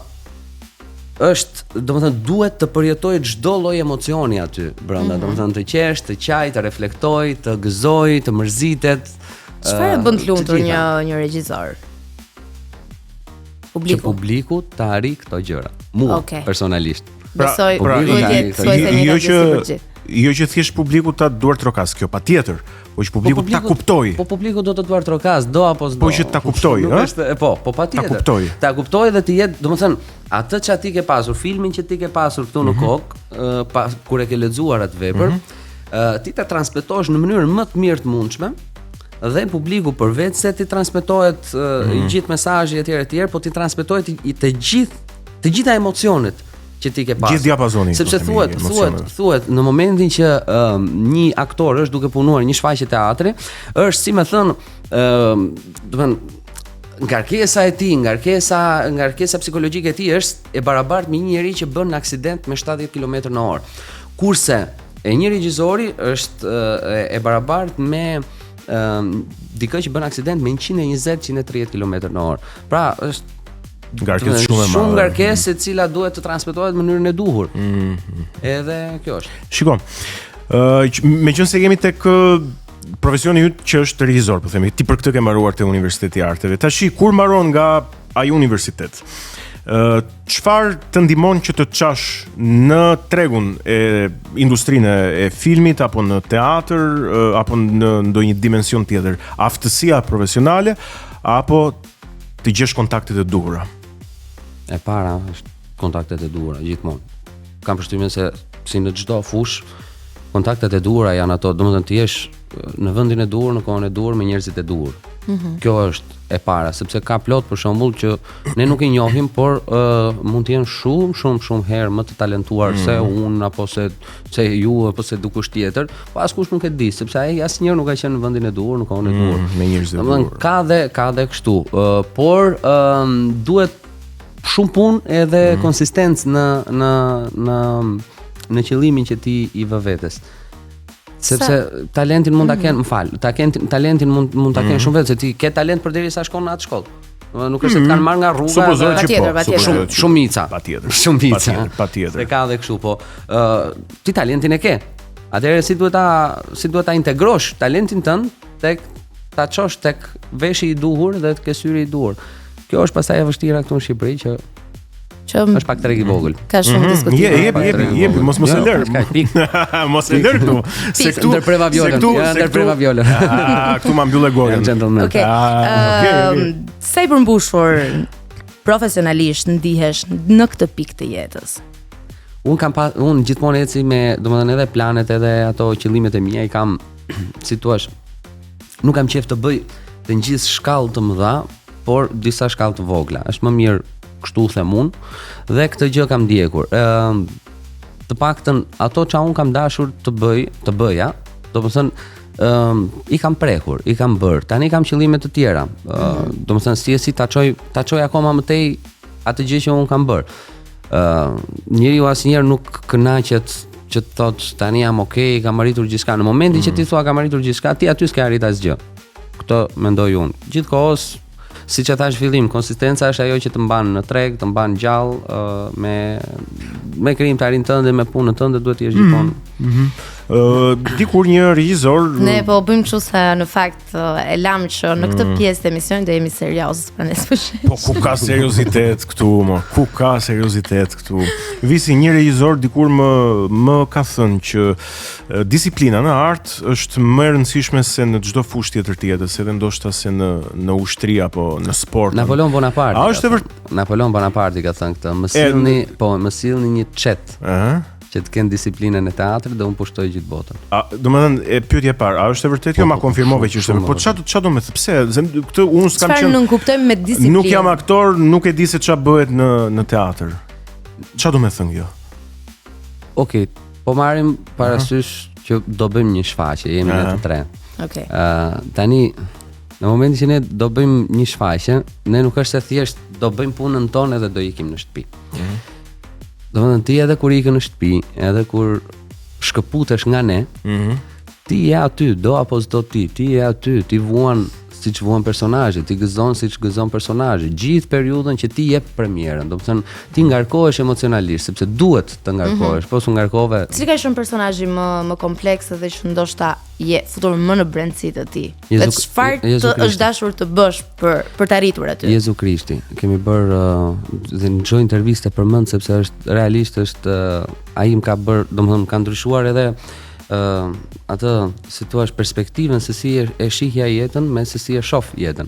është, domethënë duhet të përjetoj çdo lloj emocioni aty brenda, domethënë të qesh, të qaj, të reflektoj, të gëzoj, të mërzitet. Çfarë bën të lumtur një regjisor? Që publiku të arri këto gjëra. Mua, personalisht. Besoj, jo që thjesht publiku ta duar trokas, kjo patjetër, po që publiku ta kuptoj. Po publiku do të duar trokas, do apo s'do. Po që ta kuptoj, ëh? Po patjetër. Ta kuptoj dhe të jetë, domethënë, atë që ti ke pasur, filmin që ti ke pasur këtu në kokë, kur e ke lexuar atë vepër, ti ta transmetosh në mënyrën më të mirë të mundshme. Dhe publiku përveç se ti transmetohet i gjithë mesazhi etj, po ti transmetohet të gjitha emocionet që ti ke pasur. Gjithë diapazoni. Sepse thuhet në momentin që një aktor është duke punuar një shfaqje teatri, është si më thën, domethënë ngarkesa e tij, ngarkesa psikologjike e tij është e barabartë me një njerëz që bën aksident me 70 km/h. Kurse E një regjizori është e barabartë me dikë që bën aksident me 120-130 km/h. Pra është ngarkesë shumë e madhe. Shumë ngarkesë e cila duhet të transportohet në mënyrën e duhur. Edhe kjo është. Shiko, meqense jemi tek profesioni yt që është regjisor, po themi, ti për këtë ke mbaruar te Universiteti i Arteve. Tashi kur mbaron nga ai universitet, çfarë të ndihmon që të çash në tregun e industrinë e filmit apo në teatr apo në ndonjë dimension tjetër, aftësia profesionale apo të gjesh kontaktet e duhura? E para është kontaktet e duhura gjithmonë. Kam përshtypjen se si në çdo fushë kontaktet e duhura janë ato, domethënë të jesh në vendin e duhur, në kohën e duhur me njerëzit e duhur. Kjo është e para, sepse ka plot për shembull që ne nuk i njohim, por mund të jenë shumë herë më të talentuar se unë apo se ju apo se dikush tjetër, po askush nuk e di, sepse ai asnjëherë nuk ka qenë në vendin e duhur, në kohën e duhur. Me njerëz të duhur. Ka dhe kështu, por duhet shumë punë edhe konsistencë në qëllimin që ti i vë vetes. Sepse talentin mund ta kenë, talentin mund ta kenë shumë vetë, se ti ke talent përderisa shkon në atë shkollë. Nuk është se të kanë marrë nga rruga. Supozoj që po. Shumica. Patjetër. Se ka dhe kështu, po. Ti talentin e ke. Atëherë si duhet ta integrosh talentin tënd tek ta çosh tek veshi i duhur dhe tek syri i duhur. Kjo është pastaj e vështira këtu në Shqipëri që është pak treg i vogël. Ka shumë diskutime. Jep, mos e lër. Mos e lër këtu. Se këtu ndërpreva violën. Këtu ma mbyllë gojën. Okej. Sa i përmbushur profesionalisht ndihesh në këtë pikë të jetës? Unë gjithmonë eci me, domethënë edhe planet edhe ato qëllimet e mia I kam, si thua, nuk kam qejf të bëj të gjithë shkallë të mëdha, por disa shkallë të vogla. Është më mirë kështu them unë, dhe këtë gjë kam ndjekur. Të paktën ato që unë kam dashur të bëja, domethënë I kam prekur, I kam bërë. Tani kam qëllime të tjera. Domethënë si ta çoj akoma më tej atë gjë që unë kam bërë. Njeriu asnjëherë nuk kënaqet që të thotë tani jam okay, kam arritur gjithçka. Në momentin që ti thua kam arritur gjithçka, ti aty s'ke arrit asgjë. Këtë mendoj unë. Gjithkohës, siç e thash fillim, konsistenca është ajo që të mban në treg, të mban gjallë, me krijimtarinë tënde, me punën tënde duhet të jesh gjithmonë. Dikur një regjisor Ne po bëjmë kështu se në fakt e lam që në këtë pjesë të emisionit do jemi serioz, prandaj s'po. Po ku ka seriozitet këtu, mo? Ku ka seriozitet këtu? Visi një regjisor dikur më ka thënë që disiplina në art është më e rëndësishme se në çdo fushë tjetër të jetës, edhe ndoshta se në ushtri apo në sport. Napoleon Bonaparte. A është vërtet? Napoleon Bonaparte ka thënë këtë. Më sillni një çet. Që të kenë disiplinën e teatrit dhe unë pushtoj gjithë botën. Domethënë e pyetja e parë, a është e vërtetë kjo? Ma konfirmove që është. Po çfarë do të thotë? Pse? Këtë unë s'kam qenë. Çfarë nuk kuptojmë me disiplinë? Nuk jam aktor, nuk e di se çfarë bëhet në teatr. Çfarë do të thonë kjo? Okej, po marrim parasysh që do bëjmë një shfaqje, jemi ne të tre. Okej. Tani në momentin që ne do bëjmë një shfaqje, ne nuk është se thjesht do bëjmë punën tonë dhe do ikim në shtëpi. Domethënë ti edhe kur ikën në shtëpi, edhe kur shkëputesh nga ne, ti je aty, do apo s'do ti je aty, ti vuan siç vuan personazhet, ti gëzon siç gëzon personazhi, gjithë periudhën që ti jep premierën. Domethënë ti ngarkohesh emocionalisht, sepse duhet të ngarkohesh, po s'u ngarkove. Si ka qenë personazhi më kompleks edhe që ndoshta je futur më në brendësi të tij? Dhe çfarë është dashur të bësh për të arritur aty? Jezu Krishti. Kemi bërë dhe në çdo intervistë përmend sepse është realisht ai më ka bërë, domethënë ka ndryshuar edhe atë si thua perspektivën se si e shihja jetën me se si e shoh jetën.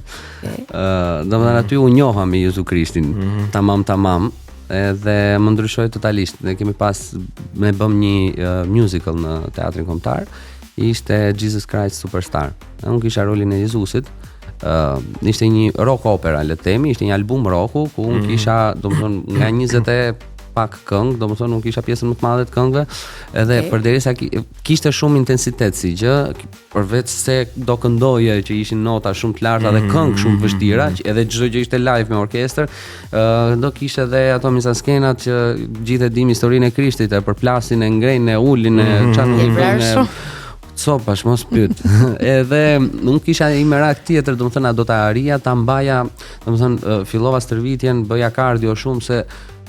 Domethënë aty u njoha me Jezu Krishtin, tamam, edhe më ndryshoi totalisht. Ne kemi me bëm një musical në teatrin kombëtar, ishte Jesus Christ Superstar. Unë kisha rolin e Jezusit. Ishte një rock opera, le të themi, ishte një album rocku ku unë kisha, domethënë nga pak këngë, domethënë nuk kisha pjesën më të madhe të këngëve, edhe përderisa kishte shumë intensitet si gjë, përveç se do këndoje që ishin nota shumë të larta dhe këngë shumë vështira, edhe çdo gjë ishte live me orkestër, do kishte edhe ato mizaskenat që gjithë e dim historinë e Krishtit, e përplasin, e ngrejnë, e ulin, e çan copash mos pyet. Edhe unë kisha një merak tjetër, domethënë do ta arija, ta mbaja, domethënë fillova stërvitjen, bëja kardio shumë se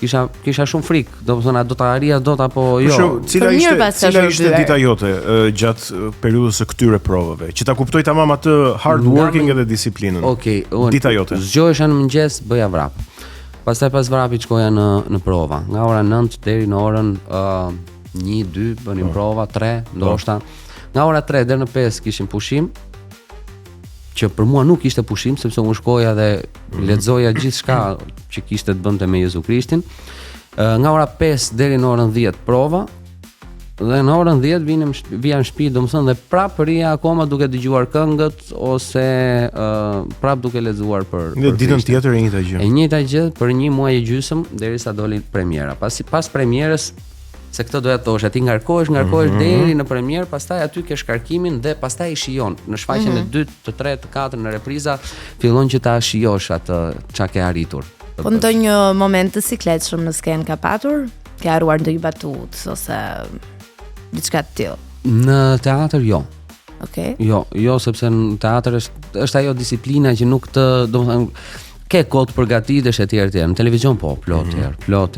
kisha shumë frikë, domethënë do ta arija dot apo jo. Cila ishte dita jote gjatë periudhës së këtyre provave, që ta kuptoj tamam atë hard working edhe disiplinën. Okej, dita jote. Zgjohesha në mëngjes, bëja vrap. Pastaj pas vrapit shkoja në prova. Nga ora 9 deri në orën 1-2 bënim prova, 3 ndoshta. Nga ora 3 deri në 5 kishim pushim, që për mua nuk ishte pushim, sepse unë shkoja dhe lexoja gjithçka që kishte të bënte me Jezu Krishtin. Nga ora 5 deri në orën 10 prova, dhe në orën 10 vija në shtëpi, domethënë dhe prap rija akoma duke dëgjuar këngët ose prap duke lexuar për ditën tjetër e njëjta gjë. E njëjta gjë për një muaj e gjysmë derisa doli premiera. Pas premierës, se këtë doja të thosha, ti ngarkohesh deri në premierë, pastaj aty ke shkarkimin dhe pastaj i shijon. Në shfaqjen e 2, të 3, të 4 në repriza fillon që ta shijosh atë çka ke arritur. Po ndonjë moment të sikletshëm në skenë ka patur? Ke harruar ndonjë batutë ose diçka të tillë? Në teatr jo. Okej. Jo, sepse në teatr është ajo disiplina që nuk të, domethënë ke kohë të përgatitesh etj. Në televizion po, plot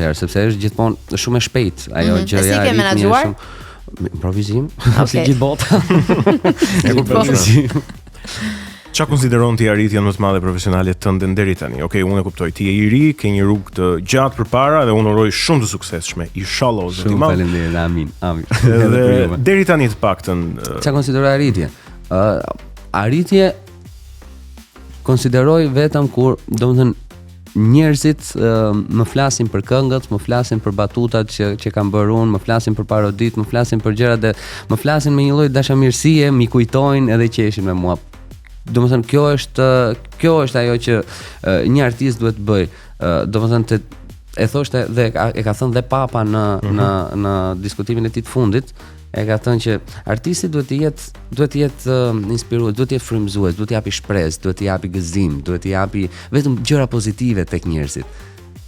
herë, sepse është gjithmonë shumë e shpejt ajo gjëja. Si ke menaxhuar? Improvizim, si gjithë bota. Ç'a konsideron ti arritjen më të madhe profesionale tënde deri tani? Okej, unë e kuptoj, ti je i ri, ke një rrugë të gjatë përpara dhe unë uroj shumë të suksesshme. Inshallah, zoti i madh. Faleminderit, amin. Dhe deri tani të paktën ç'a konsideroj arritje? Arritje konsideroj vetëm kur, domethënë, njerëzit më flasin për këngët, më flasin për batutat që kam bërë unë, më flasin për parodit, më flasin për gjërat dhe më flasin me një lloj dashamirësie, mi kujtojnë edhe qeshin me mua. Domethënë kjo është ajo që një artist duhet të bëj. Domethënë e thoshte dhe e ka thënë dhe Papa në diskutimin e tij të fundit. E ka thënë që artisti duhet të jetë inspirues, duhet të jetë frymëzues, duhet të japi shpresë, duhet të japi gëzim, duhet të japi vetëm gjëra pozitive tek njerëzit.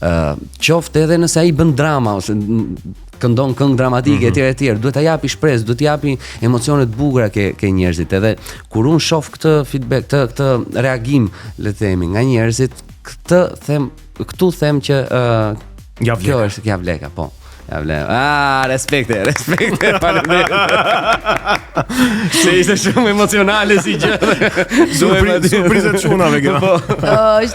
Qoftë edhe nëse ai bën drama ose këndon këngë dramatike etj, duhet ta japi shpresë, duhet të japi emocione të bukura ke njerëzit. Edhe kur unë shoh këtë feedback, këtë reagim, le të themi, nga njerëzit, këtu them që kjo është ja vleka, po. Respekte, faleminderit. Se ishte shumë emocionale si gjë. Surprizë çunave kjo.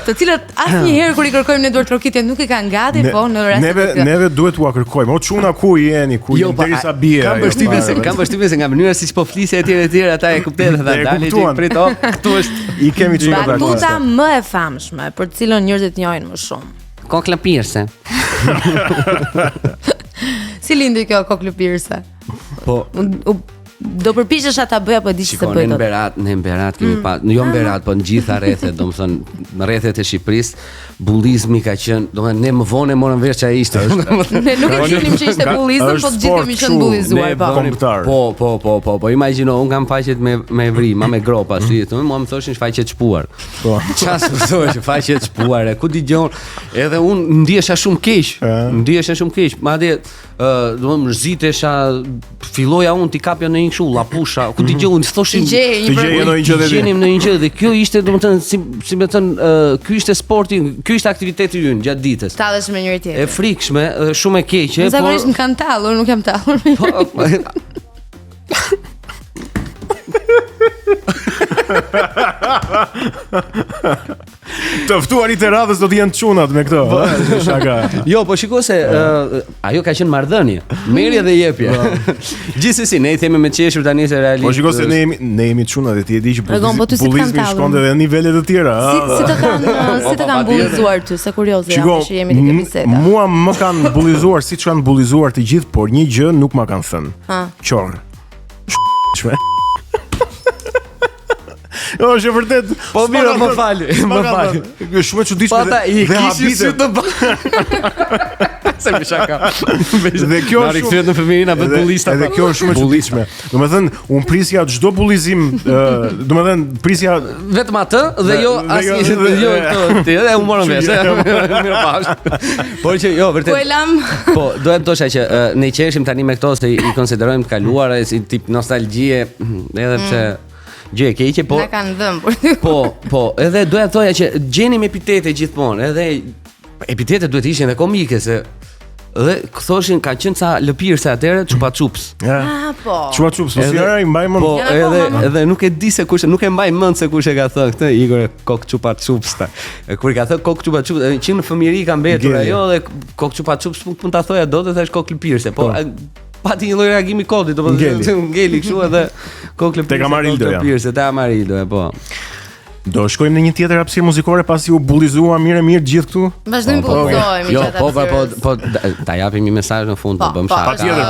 Të cilat asnjëherë kur i kërkojmë ne duart rokitje nuk i kanë gati, po në rast neve duhet t'ua kërkojmë. O çuna ku jeni, ku jeni derisa bie. Kam vështirësi se nga mënyra siç po flisë etj, ata e kuptojnë dhe dalin ti prit këtu është. I kemi çuna pra. Batuta më e famshme për të cilën njerëzit njohin më shumë. Kokla pirse. Si lindi kjo koklëpirse? Po, do përpiqesh ta bëj apo di ç'të bëj dot? Në Berat kemi pa, jo në Berat, po në gjitha rrethet, domethënë në rrethet e Shqipërisë, bullizmi ka qenë, domethënë ne më vonë morëm vesh ç'a ishte. Ne nuk e dinim që ishte bullizëm, po të gjithë kemi qenë bullizuar po. Po imagjino, un kam faqet me vri, me gropa, si thonë, mua më thoshin faqet çpuar. Po. Çfarë më thosh, faqet çpuar, ku dëgjon? Edhe un ndihesha shumë keq. Madje domethënë zitesha, filloja unë t'i kapja në një kështu llapusha, ku dëgjon, thoshin gjenim në një gjë dhe kjo ishte domethënë si më thën, ky ishte sporti, ky ishte aktiviteti ynë gjatë ditës. Tallesh me njëri tjetrin. E frikshme, shumë e keqe, po. Zakonisht më kanë tallur, nuk jam tallur. Të ftuarit e radhës do të jenë çunat me këto. Shaka. Jo, po shikoj se ajo ka qenë marrëdhënie. Merrje dhe jepje. Gjithsesi ne I themi me qeshur tani se realisht. Po shikoj se ne jemi çuna dhe ti e di që bullizmi shkonte edhe në nivele të tjera. Si të kanë bullizuar ty, se kurioze jam që jemi në bisedë. Mua më kanë bullizuar siç kanë bullizuar të gjithë, por një gjë nuk ma kanë thënë. Qorr. Jo, është vërtet. Po mirë, më fal. Shumë e çuditshme dhe habite. Se më shaka. Dhe kjo është shumë në fëmijë na bën bullista. Edhe kjo është shumë e çuditshme. Domethënë, un prisja çdo bullizim, domethënë prisja vetëm atë dhe jo asnjë jo këtë. Edhe u morën vesh. Mirëpash. Por që jo vërtet. Po, dohem thosha që ne qeshim tani me këto se i konsiderojmë të kaluara si tip nostalgjie, edhe pse gjë e keqe, po. Na kanë dhënë. Po, edhe doja thoja që gjenim epitete gjithmonë, edhe epitetet duhet ishin edhe komike se dhe thoshin ka qenë ca lëpirëse atëre çupa çups. Po. Çupa çups, mos i mbaj mend. Po, edhe nuk e di se kush, nuk e mbaj mend se kush e ka thënë këtë Igor kok çupa çups. Kur ka thënë kok çupa çups, që në fëmijëri ka mbetur ajo dhe kok çupa çups mund ta thoja dot dhe thash kok lëpirëse, po pati një lloj reagimi kodi, domethënë ngeli kështu edhe kok lëpirëse te Amarildo, po. Do shkojmë në një tjetër hapësirë muzikore pasi u bullizua mirë gjithë këtu. Vazhdojmë bullizohemi gjatë po ta japim një mesazh në fund, po bëjmë shaka.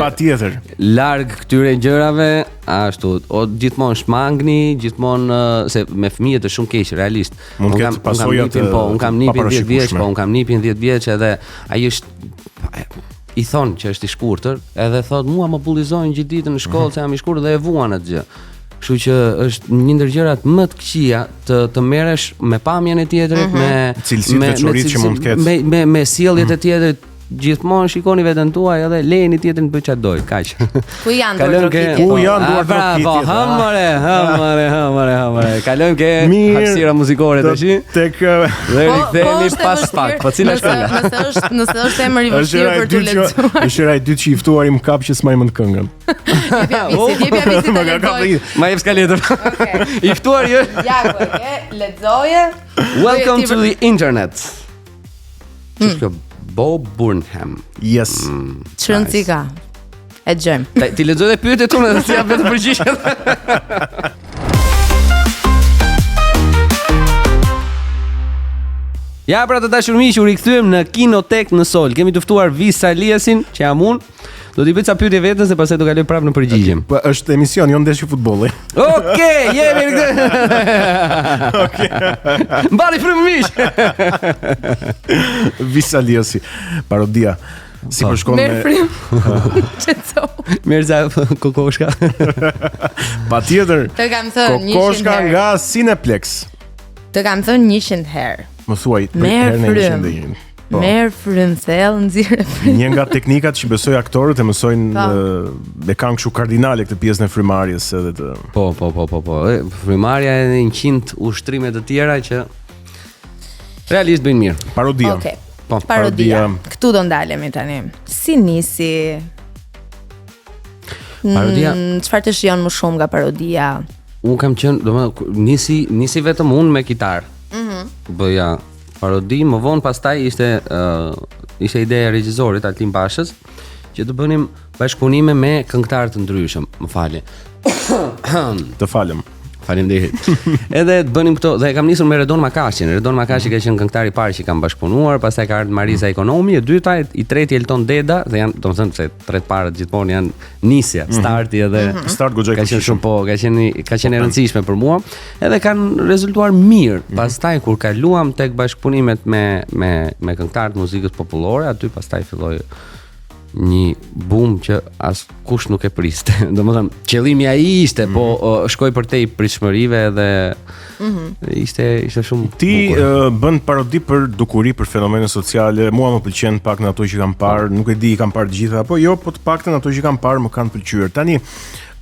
Patjetër. Larg këtyre gjërave, ashtu, o gjithmonë shmangni, gjithmonë se me fëmijët është shumë keq, realisht. Un kam nipin 10 vjeç, po un kam nipin 10 vjeç edhe ai është i thon që është i shkurtër, edhe thot mua më bullizojnë gjithë ditën në shkollë se jam i shkurtër dhe e vuan atë gjë. Kështu që është një ndër gjërat më të këqija të merresh me pamjen e tjetrit, me cilësitë veçoritë që mund të ketë. Me sjelljet e tjetrit, gjithmonë shikoni veten tuaj edhe lejeni tjetrin bëj çfarë doj, kaq. Ku janë duart bravo, hamare. Kalojmë ke hapësira muzikore tash. Tek dhe rikthehemi pas pak. Po cila është kënga? Nëse është emër i vështirë për të lexuar. Është ai dytë që i ftuar i mkap që s'maj mend këngën. Ma jep skaletën. I ftuar je. Ja, lexoje. Welcome to the internet. Ç'është Bob Burnham. Yes. Çrëndsi ka. E gjejmë. Ti lexoj dhe pyetjet tona dhe si jap vetë përgjigjen. Ja, pra të dashur miq, u rikthyem në Kinotek në Sol. Kemi të ftuar Visa Eliasin, që jam unë. Do t'i bëj ca pyetje vetëm se pastaj do kaloj prapë në përgjigje. Po është emision, jo ndeshje futbolli. Okej, jemi rikthyer. Okej. Mbani frymë miq. Visa Eliasi, parodia. Si po shkon me Çeto. Mirza Kokoshka. Patjetër. Të kam thënë 100 herë. Kokoshka nga Cineplex. Të kam thënë 100 herë. Më thuaj herën e 100 herë. Merë frymthell, nxirë frym. Një nga teknikat që besoj aktorët e mësojnë dhe kanë kështu kardinale këtë pjesën e frymarrjes edhe të. Po. Frymarrja e 100 ushtrime të tjera që realisht bëjnë mirë. Parodia. Okej. Po, parodia. Këtu do ndalemi tani. Si nisi? Parodia. Çfarë të shijon më shumë nga parodia? Unë kam qenë, domethënë nisi vetëm unë me kitar. Bëja parodi, më vonë pastaj ishte ideja e regjisorit Altin Bashës që të bënim bashkëpunime me këngëtarë të ndryshëm, më falni. Të falem. Faleminderit. Edhe të bënim këto dhe kam nisur me Redon Makashin. Redon Makashi ka qenë këngëtari i parë që kam bashkëpunuar, pastaj ka ardhur Mariza Ekonomi, e dyta, i treti Elton Deda, dhe janë, domethënë se tre të parët gjithmonë janë nisja, starti edhe start goxhaj. Ka qenë shumë ka qenë e rëndësishme për mua, edhe kanë rezultuar mirë. Pastaj kur kaluam tek bashkëpunimet me këngëtarë të muzikës popullore, aty pastaj filloi një boom që as kush nuk e priste. Domethënë, qëllimi ai ishte, po shkoi përtej pritshmërive dhe ishte shumë Ti bën parodi për dukuri, për fenomene sociale. Mua më pëlqen pak në ato që kam parë, nuk e di i kam parë të gjitha apo jo, po të paktën ato që kam parë më kanë pëlqyer. Tani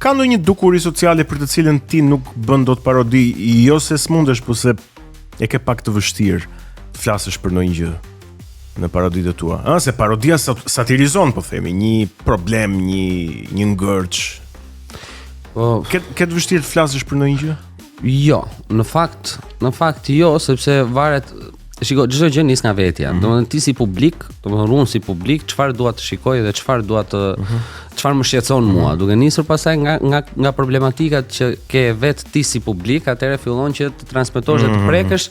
ka ndonjë dukuri sociale për të cilën ti nuk bën dot parodi, jo se s'mundesh, po se e ke pak të vështirë të flasësh për ndonjë gjë në paroditë tua. Se parodia satirizon, po themi, një problem, një ngërç. Ke të vështirë të flasësh për ndonjë gjë? Jo, në fakt jo, sepse varet. Shiko, çdo gjë nis nga vetja. Domethënë ti si publik, domethënë unë si publik, çfarë dua të shikoj dhe çfarë më shqetëson mua. Duke nisur pastaj nga problematikat që ke vetë ti si publik, atëherë fillon që të transmetosh dhe të prekësh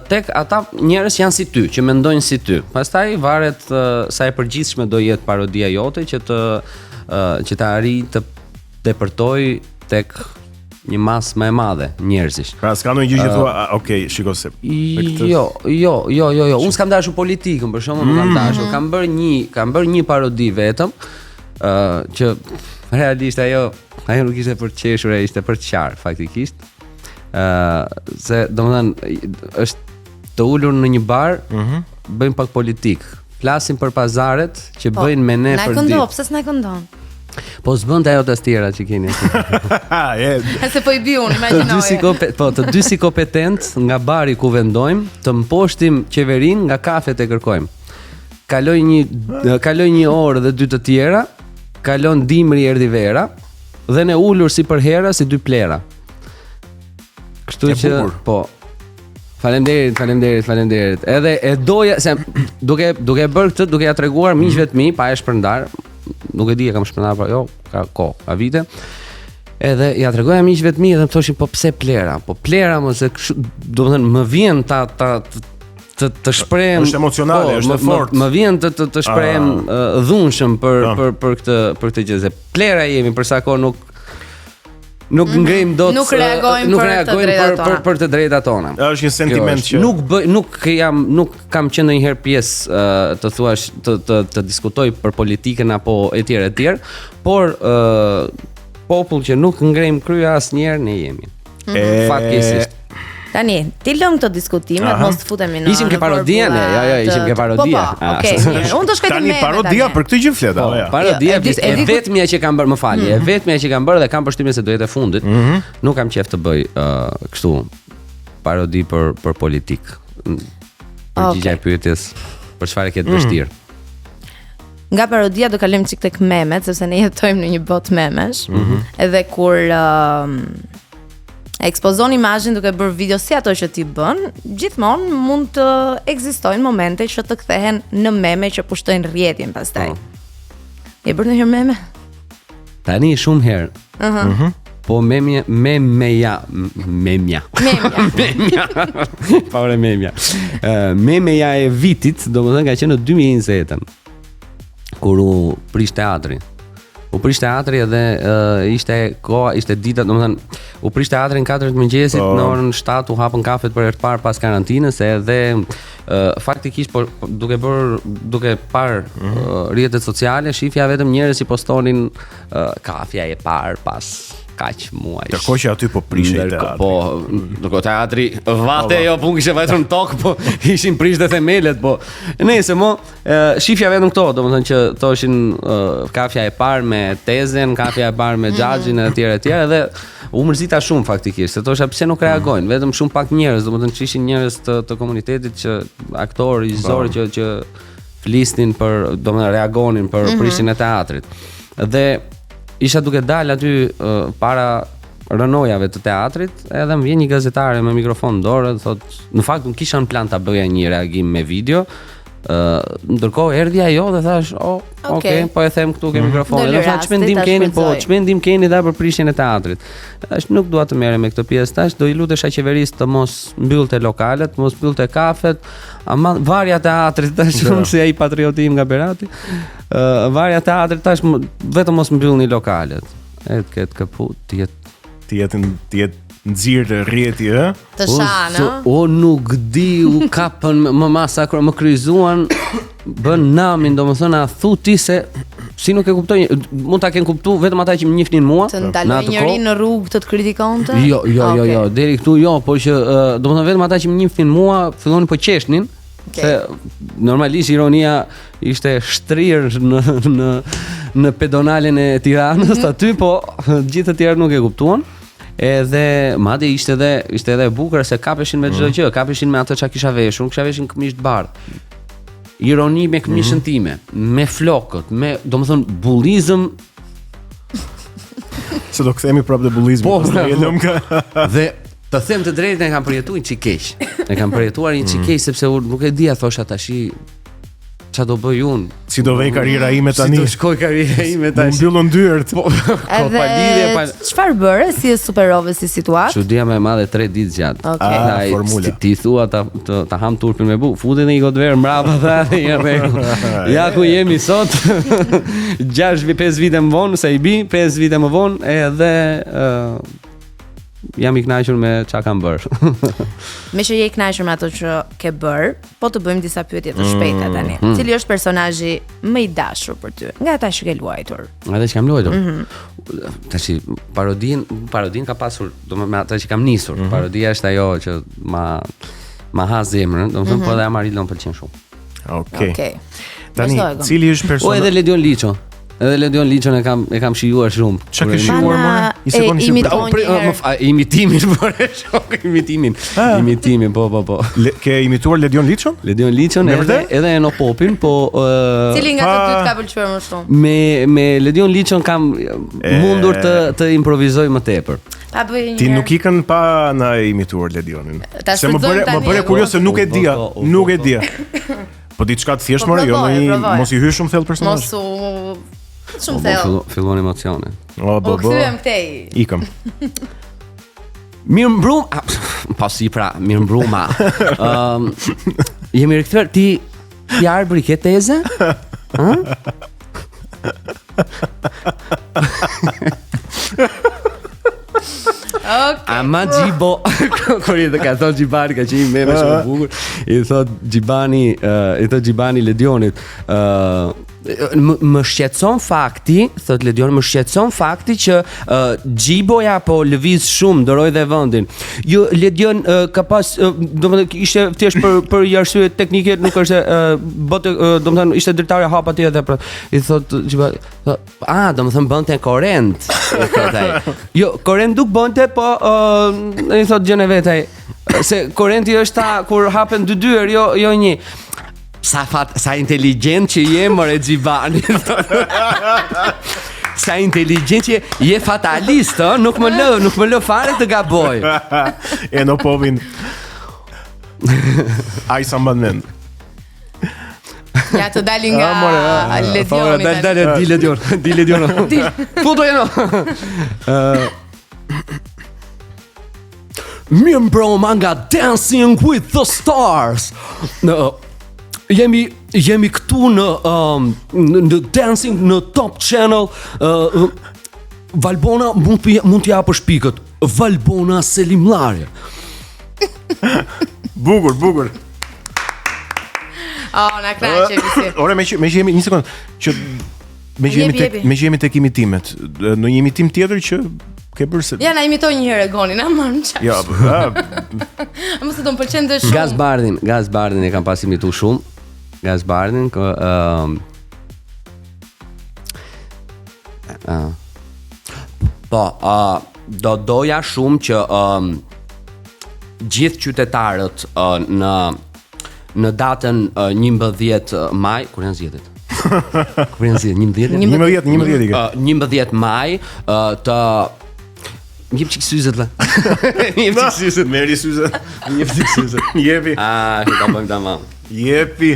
tek ata njerëz që janë si ty, që mendojnë si ty. Pastaj varet sa e përgjithshme do jetë parodia jote që të arrijë të depërtoj tek një masë më e madhe njerëzish. Pra s'ka ndonjë gjë që thua, okay, shiko se. Jo. Unë s'kam dashur politikën, për shembull, nuk kam dashur. Kam bërë një parodi vetëm, që realisht ajo nuk ishte për të qeshur, ishte për të qartë faktikisht. Se domethënë është të ulur në një bar, bëjmë pak politik. Flasim për pazaret që bëjnë me ne për ditë. Pse s'na këndon? Po s'bën të ajo të tjera që keni aty. Se po I bi unë, imagjinoje. Të dy si kompetent nga bari ku vendojmë, të mposhtim qeverin nga kafet e kërkojmë. Kaloj një orë dhe 2 të tjera, kalon dimri erdhi vera, dhe ne ulur si për hera si 2 plera. Kështu që po. Faleminderit. Edhe e doja se duke bërë këtë, duke ja treguar miqve të mi, pa e shpërndar, nuk e di e kam shpërndar, po jo, ka vite. Edhe ja tregoja miqve të mi dhe më thoshin po pse plera? Po plera mos e domethënë më vjen të shprehem. Është emocionale, është fort. Më vjen të shprehem dhunshëm për këtë gjë. Se plera jemi për sa kohë nuk ngrejmë dot, nuk reagojmë për të drejtat tona. Është një sentiment që nuk kam qenë ndonjëherë pjesë të thuash të diskutoj për politikën apo etj, por popull që nuk ngrejmë krye asnjëherë ne jemi. Fatkesisht. Tani, ti lëm këto diskutimet, mos të futemi në. Ishim ke parodia ne, ishim ke parodia. Po, okay, mirë. Unë të shkoj te tani parodia për këtë gjë flet, apo ja. Parodia e vetmja që kam bërë, më falni, e vetmja që kam bërë dhe kam përshtypjen se do jetë e fundit. Nuk kam qejf të bëj kështu parodi për politik. Përgjigja e pyetjes për çfarë ke të vështirë. Nga parodia do kalojmë çik tek memet, sepse ne jetojmë në një botë memesh. Edhe kur ekspozon imazhin duke bërë video si ato që ti bën, gjithmonë mund të ekzistojnë momente që të kthehen në meme që pushtojnë rrjetin pastaj. E bën ndonjëherë meme? Tani shumë herë. Po memja. Paure memja. Memeja e vitit, domethënë ka qenë në 2020-ën, kur u prish teatri. U prish teatri edhe ishte dita, domethënë u prish teatri në 4 të mëngjesit, në orën 7 u hapën kafet për herë të parë pas karantinës, edhe faktikisht duke parë rrjetet sociale, shifja vetëm njerëz që postonin kafja e parë pas kaq muaj. Ndërkohë që aty po prishej teatri. Po, ndërkohë teatri vate jo pun kishte vajtur në tokë, po ishin prishte themelet, po. Nëse shifja vetëm këto, domethënë që thoshin kafja e parë me tezen, kafja e parë me xhaxhin e etj, edhe u mërzita shumë faktikisht. Se thosha pse nuk reagojnë, vetëm shumë pak njerëz, domethënë që ishin njerëz të komunitetit që aktorë, regjizorë që flisnin për, domethënë reagonin për prishjen e teatrit. Dhe isha duke dalë aty para rënojave të teatrit, edhe më vjen një gazetare me mikrofon në dorë, thotë, në fakt nuk kisha në plan ta bëja një reagim me video. Ndërkohë erdhi ajo dhe thash, okay, po e them këtu ke mikrofonin. Dhe thash, ç'mendim keni dha për prishjen e teatrit. Tash nuk dua të merrem me këtë pjesë, tash do I lutesha qeverisë të mos mbyllte lokalet, mos mbyllte kafet, ama varja teatrit tash shumë si ai patrioti im nga Berati. Varja teatrit tash vetëm mos mbyllni lokalet. Këtë kaput ti jetë nxirë rrjeti, të shanë. O nuk di, u kapën, më masakro, më kryzuan, bën namin, domethënë a thu ti se si nuk e kuptoj, mund ta kenë kuptuar vetëm ata që më njihnin mua. Të ndaloj njëri në rrugë të kritikonte? Jo, deri këtu jo, por që domethënë vetëm ata që më njihnin mua fillonin po qeshnin. Se normalisht ironia ishte shtrirë në pedonalen e Tiranës aty, po gjithë të tjerë nuk e kuptuan. Edhe madje ishte edhe e bukur se kapeshin me çdo gjë, kapeshin me ato çka kisha veshur, kisha veshin këmishë të bardhë. Ironi me këmishën time, me flokët, me domethënë bullizëm. Se do kthehemi prapë te bullizmi. Dhe të them të drejtën e kam përjetuar një çik keq. E kam përjetuar një çik keq sepse unë nuk e dija thosha tash çfarë do bëj unë? Si do vej karriera ime tani? Si do shkoj karriera ime tani? Më mbyllën dyert. Edhe çfarë bëre si e superove si situatë? Çudia më e madhe 3 ditë gjatë. Formula. Ti thua ta ham turpin me bukë, futet në një gotë verë mbrapa tha një rregull. Ja ku jemi sot. 5 vite më vonë, sa I bi, 5 vite më vonë, edhe jam I kënaqur me çka kam bërë. Me që je I kënaqur me ato që ke bër, po të bëjmë disa pyetje të shpejta tani. Cili është personazhi më I dashur për ty nga ata që ke luajtur? Ata që kam luajtur. Tash parodin ka pasur, domethënë ata që kam nisur. Parodia është ajo që ma ha zemrën, domethënë po edhe Amarillo më pëlqen shumë. Okej. Tani, cili është personazhi? Edhe Ledion Liço. Edhe Ledion Liçon e kam shijuar shumë. Çka ke shijuar më? I sekondë Imitimin por imitimin, po. Ke imituar Ledion Liçon? Ledion Liçon edhe Eno Popin, po Cili nga të dy të ka pëlqyer më shumë? Me Ledion Liçon kam mundur të improvizoj më tepër. Ti nuk ikën pa na imituar Ledionin. Se më bëre kurioz se nuk e dia. Po diçka të thjesht më jo, mos I hyj shumë thellë personazh. Shumë thellë. Fillon emocione. Po kthyem këtej. Ikëm. Mirëmbrëma. Pasi pra, mirëmbrëma. Jemi rikthyer ti arbëri ke teze? Ë? Okay. Ama Gjibo, kur I ka thonë Gjibani, ka qenë meme shumë bukur. I thot Gjibani Ledionit, më shqetëson fakti, thot Ledion, më shqetëson fakti që Gjiboja po lëviz shumë, ndëroi dhe vendin. Jo Ledion ka pas, domethënë ishte thjesht për arsye teknike, nuk është domethënë ishte dritare hapa ti edhe I thot Gjibani, domethënë bënte korrent. Jo, korrent nuk bënte, po I thot gjën e vetaj. Se korrenti është ta kur hapen dy dyer, jo një. Sa inteligjent që je more Gjibani. Sa inteligjent që je fatalist, nuk më lë fare të gaboj. Eno Popin. Ai sa mend. Ja të dalin nga Ledioni. Di Ledion. Puto jeno. Mirëmbrëma nga Dancing with the Stars. Jemi këtu në Dancing në Top Channel. Valbona mund të japësh pikët. Valbona Selimllari. Bukur. Na kënaqe visi. Ore me që jemi një sekond që me që jemi tek imitimet. Në një imitim tjetër që ke bërë se... Ja, na imitoj një herë Gonin, a marrë në qash. Ja, Mëse të më pëlqen dhe shumë. Gazbardin e kam pas imitu shumë. Gazbardin, po, doja shumë që gjithë qytetarët në datën 11 maj, kur janë zgjedhjet? Kur janë zgjedhjet? 11 maj të Njep çik syzet la. Njep çik syzet, merri syzet. Njep çik syzet. Jepi. Që ta bëjmë tamam. Jepi.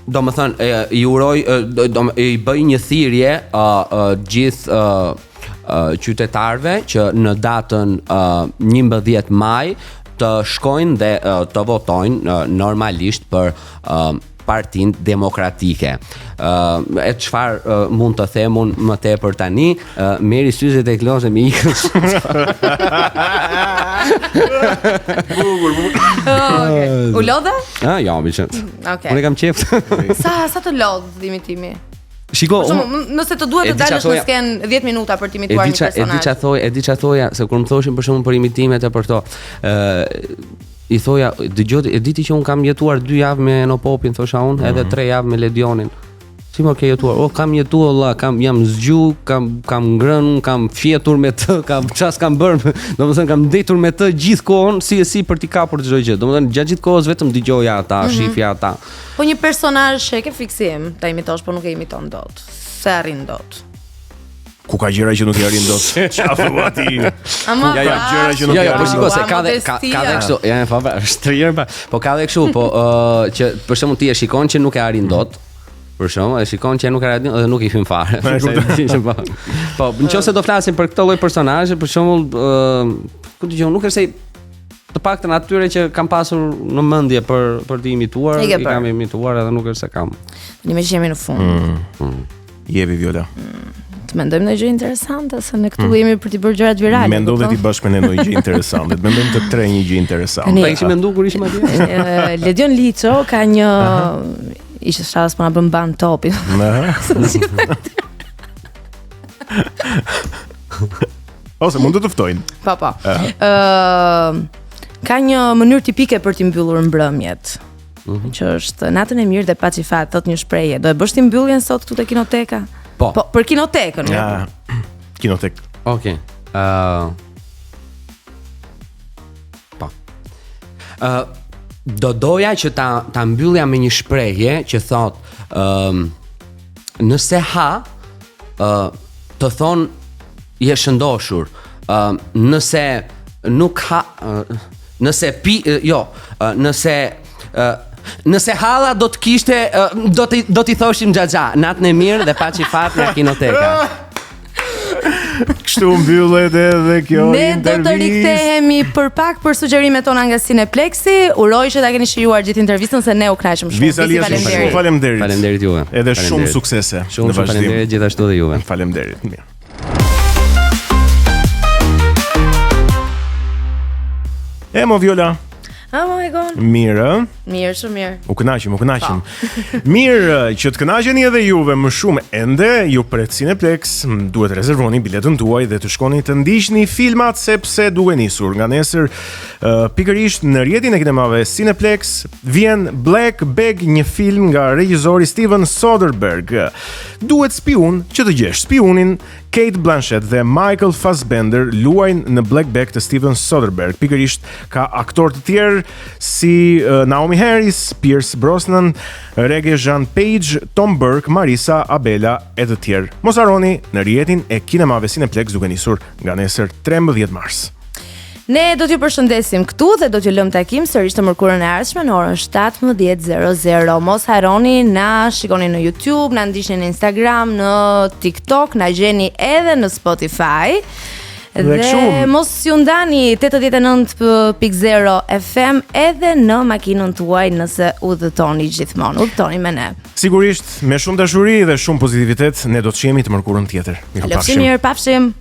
Do më thënë, I uroj, I bëj një thirrje gjithë qytetarëve që në datën 11 maj të shkojnë dhe të votojnë normalisht për Partinë Demokratike. E çfarë mund të them unë më tepër tani, merri syzet e klonse me ikës. U lodha? Ja, më qënë. Okay. Unë kam qef. Sa të lodh imitimi? Shiko, nëse të duhet të dalësh në sken 10 minuta për të imituar një personazh. E di çfarë thoja, se kur më thoshin për shkakun për imitimet e për këto, I thoja, dëgjoj, e diti që un kam jetuar 2 javë me Eno Popin, thosha un, edhe 3 javë me Ledionin. Si më ke jetuar? Kam jetuar valla, jam zgju, kam ngrënë, kam fjetur me të, kam bërë, domethënë kam ndetur me të gjithkohën si për t'i kapur çdo gjë. Domethënë gjatë gjithë kohës vetëm dëgjoja ata, shifja ata. Po një personazh që ke fiksim ta imitosh, po nuk e imiton dot. Se arrin dot. Ku ka gjëra që nuk I arrin dot. Çfarë thua ti? Ja, gjëra që nuk I arrin. Po shikoj se ka dhe kështu, ja më fal, është trirë, po ka dhe kështu, po që për shembull ti e shikon që nuk e arrin dot. Për shembull, e shikon që nuk e arrin dhe nuk I hyn fare. Po, nëse do flasim për këtë lloj personazhe, për shembull, ku dëgjon, nuk është se të paktën atyre që kam pasur në mendje për të imituar, I kam imituar edhe nuk është se kam. Ne më jemi në fund. Jepi Viola. Të mendojmë në gjë interesante, se ne këtu jemi për t'i bërë gjërat virale. Mendo dhe ti bashkë me ne ndonjë gjë interesante. Mendojmë të tre një gjë interesante. Pa ishim mendu kur ishim atje. Ledion Liço ka një ishte shas po na bën ban topi. Ose mund të të ftojnë. Po. Ka një mënyrë tipike për t'i mbyllur mbrëmjet. Që është natën e mirë dhe paçi fat, thot një shprehje. Do e bësh ti mbylljen sot këtu te kinoteka? Po, për kinotekën. Ja. Kinotek. Okej. Po. Do doja që ta mbyllja me një shprehje që thot nëse ha të thon je shëndoshur. Nëse nuk ha nëse pi nëse halla do të kishte do t'i thoshim xhaxha, natën e mirë dhe paçi fat nga kinoteka. Kështu mbyllet edhe kjo Ne intervistë. do të rikthehemi për pak për sugjerimet tona nga Cineplexi. Uroj që ta keni shijuar gjithë intervistën se ne u kënaqëm shumë. Visalia, shumë faleminderit. Faleminderit juve. Edhe shumë suksese. Shumë faleminderit gjithashtu dhe juve. Faleminderit. Mirë. Mo Viola. Oh my god. Mirë. Mirë, shumë mirë. U kënaqim. Mirë, që të kënaqeni edhe juve më shumë ende, ju pret Cineplex, duhet rezervoni biletën tuaj dhe të shkoni të ndiqni filmat sepse duke nisur nga nesër pikërisht në rrjetin e kinemave Cineplex vjen Black Bag, një film nga regjizori Steven Soderbergh. Duhet spiun që të gjesh spionin. Kate Blanchett dhe Michael Fassbender luajnë në Black Bag të Steven Soderbergh. Pikërisht ka aktorë të tjerë si Naomi Harris, Pierce Brosnan, Regé-Jean Page, Tom Burke, Marisa Abela e të tjerë. Mos harroni në rrjetin e kinemave Cineplex duke nisur nga nesër 13 mars. Ne do t'ju përshëndesim këtu dhe do t'ju lëm takim sërish të mërkurën e ardhshme në orën 17:00. Mos harroni, na shikoni në YouTube, na ndiqni në Instagram, në TikTok, na gjeni edhe në Spotify. Dhe mos ju ndani 89.0 FM edhe në makinën tuaj nëse udhëtoni gjithmonë. Udhëtoni me ne. Sigurisht, me shumë dashuri dhe shumë pozitivitet, ne do të jemi të mërkurën tjetër. Mirupafshim.